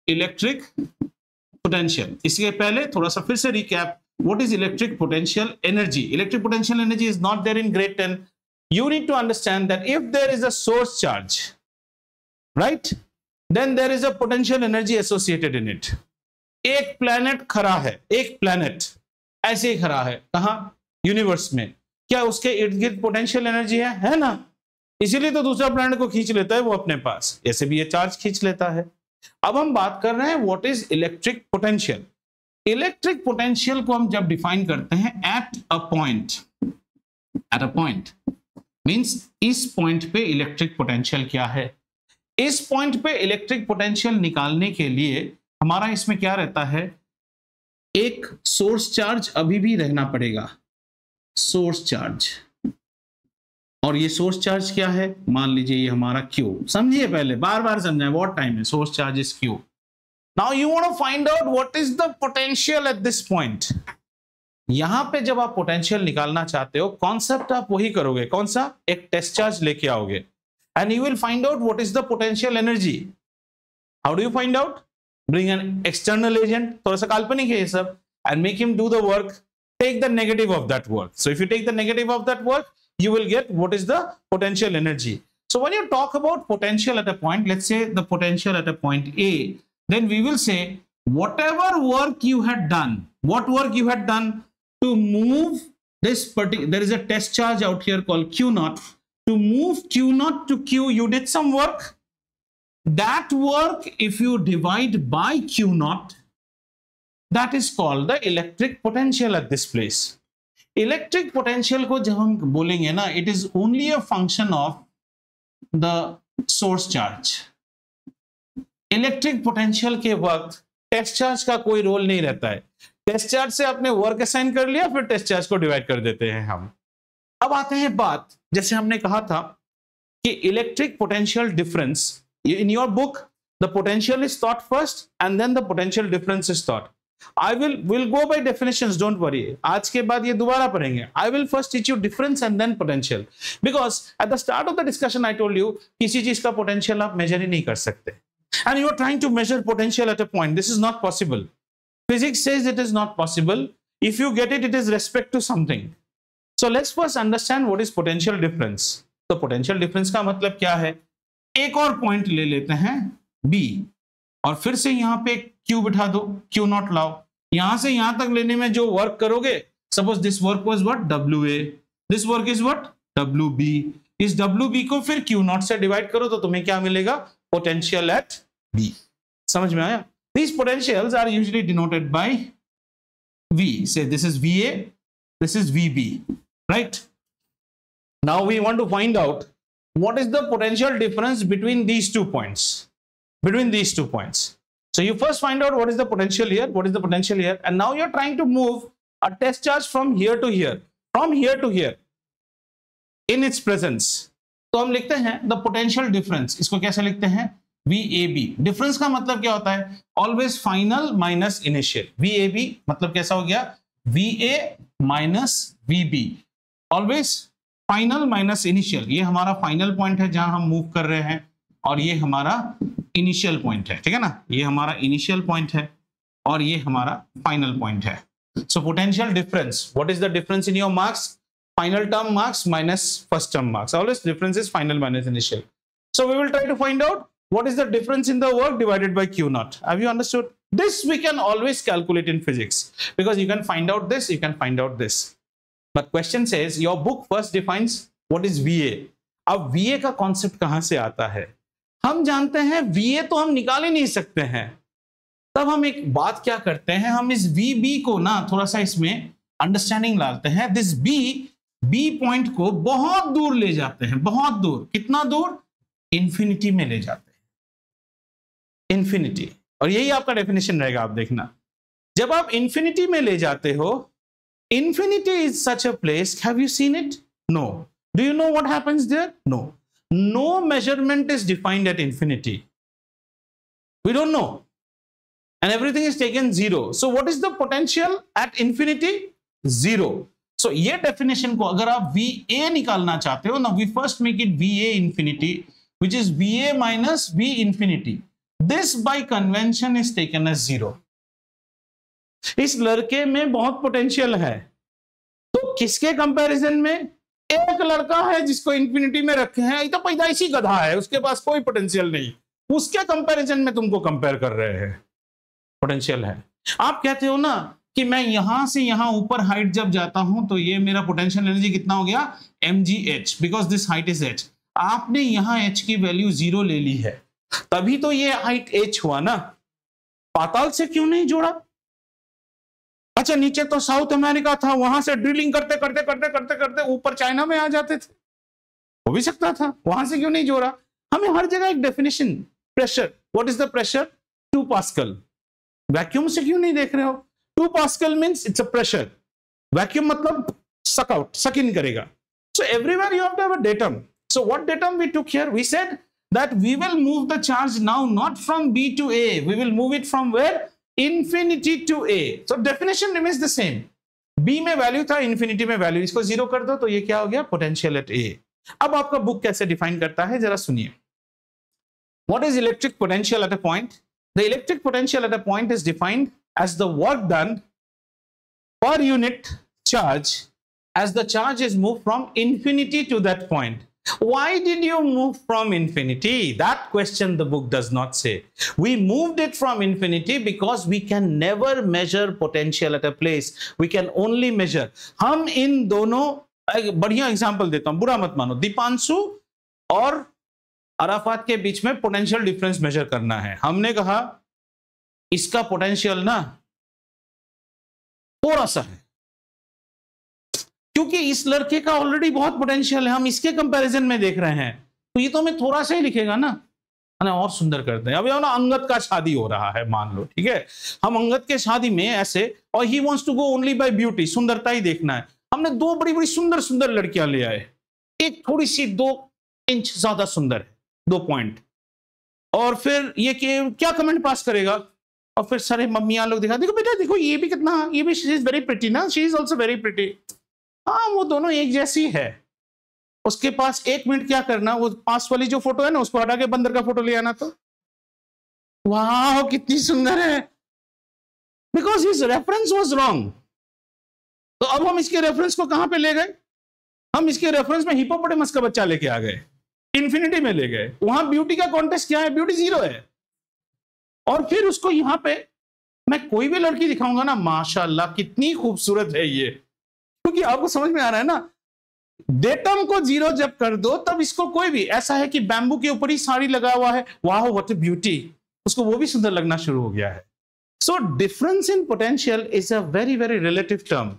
Electric potential, इसके पहले थोड़ा सा फिर से recap. What is electric potential energy? Electric potential energy is not there in grade 10. You need to understand that if there is a source charge, right, then there is a potential energy associated in it. एक planet खड़ा है, एक planet ऐसे ही खड़ा है, कहाँ? यूनिवर्स में. क्या उसके इर्द गिर्द पोटेंशियल एनर्जी है ना? इसीलिए तो दूसरा प्लैनेट को खींच लेता है वो अपने पास. ऐसे भी ये चार्ज खींच लेता है. अब हम बात कर रहे हैं what is electric potential. Electric potential को हम जब डिफाइन करते हैं एट अ पॉइंट मींस इस पॉइंट पे इलेक्ट्रिक पोटेंशियल क्या है. इस पॉइंट पे इलेक्ट्रिक पोटेंशियल निकालने के लिए हमारा इसमें क्या रहता है? एक सोर्स चार्ज अभी भी रहना पड़ेगा, सोर्स चार्ज. और ये सोर्स चार्ज क्या है? मान लीजिए ये हमारा Q. समझिए, पहले बार बार समझाएं, बहुत टाइम है. Source charge is Q. Now you want to find out what is the potential at this point. यहां पे जब आप पोटेंशियल निकालना चाहते हो, कॉन्सेप्ट आप वही करोगे. कौन सा? एक टेस्ट चार्ज लेके आओगे and you will find out what is the potential energy. How do you find out? Bring an external agent, थोड़ा सा काल्पनिक है ये सब, and make him do the work. Take the negative of that work. So if you take the negative of that work, you will get what is the potential energy. So when you talk about potential at a point, let's say the potential at a point A, then we will say whatever work you had done, what work you had done to move this particular, there is a test charge out here called Q naught. To move Q naught to Q, you did some work. That work, if you divide by Q naught, that is called the electric potential at this place. Electric potential को जब हम बोलेंगे ना, it is only a function of the source charge. Electric potential के वक्त टेस्ट चार्ज का कोई रोल नहीं रहता है. टेस्ट चार्ज से आपने वर्क असाइन कर लिया, फिर टेस्ट चार्ज को डिवाइड कर देते हैं हम. अब आते हैं बात, जैसे हमने कहा था कि electric potential difference, in your book the potential is taught first and then the potential difference is taught. we'll go by definitions, don't worry. आज के बाद ये दोबारा पढ़ेंगे. I will first teach you difference and then potential, because at the start of the discussion I told you किसी चीज का potential आप measure ही नहीं कर सकते, and you are trying to measure potential at a point. This is not possible. Physics says it is not possible. If you get it, it is respect to something. So let's first understand what is potential difference. तो potential difference का मतलब क्या है? एक और point ले लेते हैं B, और फिर से यहां पे Q बिठा दो, Q नॉट लाओ. यहां से यहां तक लेने में जो वर्क करोगे, suppose this work was what? WA. This work is what? WB. इस WB को फिर Q नॉट से डिवाइड करो तो तुम्हें क्या मिलेगा? Potential at B. समझ में आया? These potentials are usually denoted by V. Say this is VA, this is VB, right? Now we want to find out what is the potential difference between these 2 points. Between these 2 points. So you first find out what is the potential here, what is the potential here, and now you're trying to move a test charge from here to here in its presence. तो हम लिखते हैं the potential difference. इसको कैसे लिखते हैं? VAB. डिफरेंस का मतलब क्या होता है? Always final minus initial. VAB मतलब कैसा हो गया? VA minus VB. Always final minus initial. ये हमारा फाइनल पॉइंट है जहां हम मूव कर रहे हैं, और ये हमारा इनिशियल पॉइंट है. ठीक है ना? ये हमारा इनिशियल पॉइंट है और ये हमारा फाइनल पॉइंट है. So potential difference, what is the difference in your marks? Final term marks minus first term marks. Always difference is final minus initial. So we will try to find out what is the difference in the work divided by Q naught. Have you understood? This we can always calculate in physics, because you can find out this, you can find out this. But question says your book first defines what is VA. अब VA का concept कहां से आता है? हम जानते हैं VA तो हम निकाल ही नहीं सकते हैं. तब हम एक बात क्या करते हैं, हम इस VB को ना थोड़ा सा इसमें अंडरस्टैंडिंग लाते हैं. दिस B पॉइंट को बहुत दूर ले जाते हैं, बहुत दूर. कितना दूर? इंफिनिटी में ले जाते हैं. इंफिनिटी. और यही आपका डेफिनेशन रहेगा. आप देखना, जब आप इंफिनिटी में ले जाते हो, infinity is such a place. Have you seen it? No. Do you know what happens there? No. No measurement is defined at infinity. We don't know, and everything is taken zero. So what is the potential at infinity? Zero. So ये डेफिनेशन को अगर आप VA निकालना चाहते हो ना, we first make it VA infinity, which is VA minus V infinity. This by convention is taken as zero. इस लड़के में बहुत पोटेंशियल है, तो किसके कंपैरिजन में? एक लड़का है जिसको इंफिनिटी में रखे हैं, ये तो पैदाइशी गधा है, उसके पास कोई पोटेंशियल नहीं. उसके कंपैरिजन में तुमको कंपेयर कर रहे हैं, पोटेंशियल है. आप कहते हो ना कि मैं यहां से यहां ऊपर हाइट जब जाता हूं तो ये मेरा पोटेंशियल एनर्जी कितना हो गया? mgh, because this height is h. आपने यहां h की वैल्यू 0 ले ली है, तभी तो ये हाइट h हुआ ना. पाताल से क्यों नहीं जोड़ा? अच्छा, नीचे तो साउथ अमेरिका था, वहां से ड्रिलिंग करते करते करते करते करते ऊपर चाइना में आ जाते थे, हो भी सकता था. वहां से क्यों नहीं जोड़ा? हमें हर जगह एक definition. Pressure, what is the pressure? 2 pascal. Vacuum से क्यों नहीं देख रहे हो? 2 pascal means it's a pressure. Vacuum मतलब सक आउट, सक इन करेगा. So everywhere you have to have a datum. So what datum we took here? We said that we will move the charge now not from B to A. We will move it from where? Infinity to A. So definition remains the same. B में वैल्यू था, इंफिनिटी में वैल्यू. इसको 0 कर दो तो ये क्या हो गया? Potential at A. अब आपका बुक कैसे डिफाइन करता है जरा सुनिए. What is electric potential at a point? The electric potential at a point is defined as the work done per unit charge as the charge is moved from infinity to that point. Why did you move from infinity? That question the book does not say. We moved it from infinity because we can never measure potential at a place. We can only measure. हम इन दोनों, बढ़िया एग्जांपल देता हूं, बुरा मत मानो. दीपांशु और अराफात के बीच में पोटेंशियल डिफरेंस मेजर करना है. हमने कहा इसका पोटेंशियल ना थोड़ा सा है, क्योंकि इस लड़के का ऑलरेडी बहुत पोटेंशियल है, हम इसके कंपैरिजन में देख रहे हैं, तो ये तो हमें थोड़ा सा ही लिखेगा ना. और सुंदर करते हैं. अभी ना अंगद का शादी हो रहा है, मान लो, ठीक है. हम अंगद के शादी में ऐसे, और ही wants to go only by beauty, सुंदरता ही देखना है. हमने 2 बड़ी बड़ी सुंदर सुंदर लड़कियां ले आए. एक थोड़ी सी 2 इंच ज्यादा सुंदर है, 2 पॉइंट. और फिर ये क्या कमेंट पास करेगा? और फिर सारे मम्मियां लोग दिखा, देखो बेटा देखो, ये भी कितना, ये भी शी इज वेरी प्रिटी ना, she is also very pretty. हाँ, वो दोनों एक जैसी है. उसके पास 1 मिनट क्या करना, वो पास वाली जो फोटो है ना, उसको हटा के बंदर का फोटो ले आना. तो वाह कितनी सुंदर है, because his reference was wrong. तो अब हम इसके रेफरेंस को कहां पे ले गए? हम इसके रेफरेंस में हिप्पोपोटेमस का बच्चा लेके आ गए, इंफिनिटी में ले गए. वहां ब्यूटी का कॉन्टेस्ट क्या है? ब्यूटी 0 है. और फिर उसको यहां पे मैं कोई भी लड़की दिखाऊंगा ना, माशाल्लाह कितनी खूबसूरत है ये, क्योंकि आपको समझ में आ रहा है ना. डेटम को 0 जब कर दो, तब इसको कोई भी, ऐसा है कि बैम्बू के ऊपर ही साड़ी लगा हुआ है, वाह व्हाट अ ब्यूटी, उसको वो भी सुंदर लगना शुरू हो गया है. So difference in potential is a very very relative term.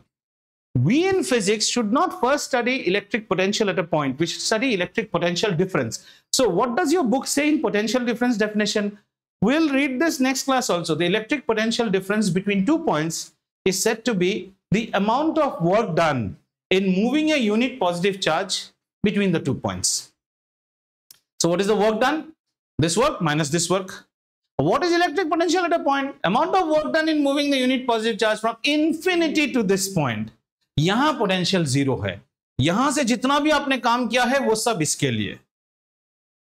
we in physics should not first study electric potential at a point. We should study electric potential difference. So what does your book say in potential difference definition? We'll read this next class also. The electric potential difference between 2 points is said to be the amount of work done in moving a unit positive charge between the 2 points. So what is the work done? This work minus this work. What is electric potential at a point? Amount of work done in moving the unit positive charge from infinity to this point. यहां पोटेंशियल 0 है, यहां से जितना भी आपने काम किया है वो सब इसके लिए।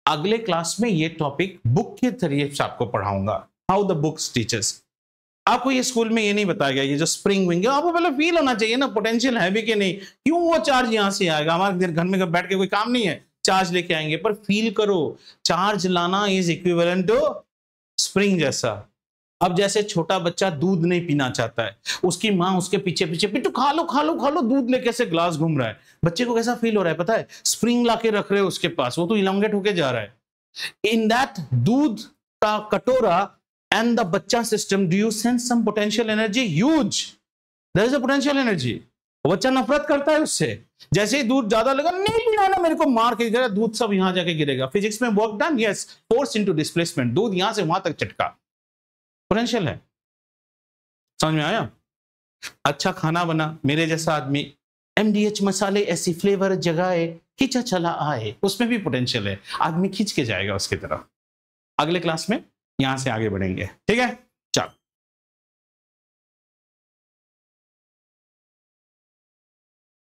अगले क्लास में ये टॉपिक बुक के जरिए से आपको पढ़ाऊंगा, हाउ द बुक्स टीचर्स। आपको ये स्कूल में ये नहीं बताया गया, ये जो स्प्रिंग विंग है आपको पहले फील होना चाहिए ना, पोटेंशियल है भी कि नहीं, क्यों वो चार्ज यहां से आएगा, हमारे घर में बैठ के कोई काम नहीं है, चार्ज लेके आएंगे, पर फील करो चार्ज लाना इज इक्विवेलेंट टू स्प्रिंग जैसा। अब जैसे छोटा बच्चा दूध नहीं पीना चाहता है, उसकी माँ उसके पीछे पीछे पिट्टू खा लो खा लो खा लो, दूध लेके से ग्लास घूम रहा है, बच्चे को कैसा फील हो रहा है पता है, स्प्रिंग लाके रख रहे हो उसके पास, वो तो इलांगेट होके जा रहा है। इन दैट दूध का कटोरा एंड द बच्चा system, do you sense some potential energy? Huge, there is a potential energy. बच्चा नफरत करता है उससे, जैसे ही दूध ज्यादा लगा, नहीं पीना ना, मेरे को मार के गिरा, दूध सब यहां जाके गिरेगा। फिजिक्स में work done, yes, force into displacement, दूध यहां से वहां तक चटका, पोटेंशियल है। समझ में आया? अच्छा खाना बना, मेरे जैसा आदमी MDH मसाले ऐसी फ्लेवर जगाए, खींचा चला आए, उसमें भी पोटेंशियल है, आदमी खींच के जाएगा उसकी तरफ। अगले क्लास में यहां से आगे बढ़ेंगे, ठीक है।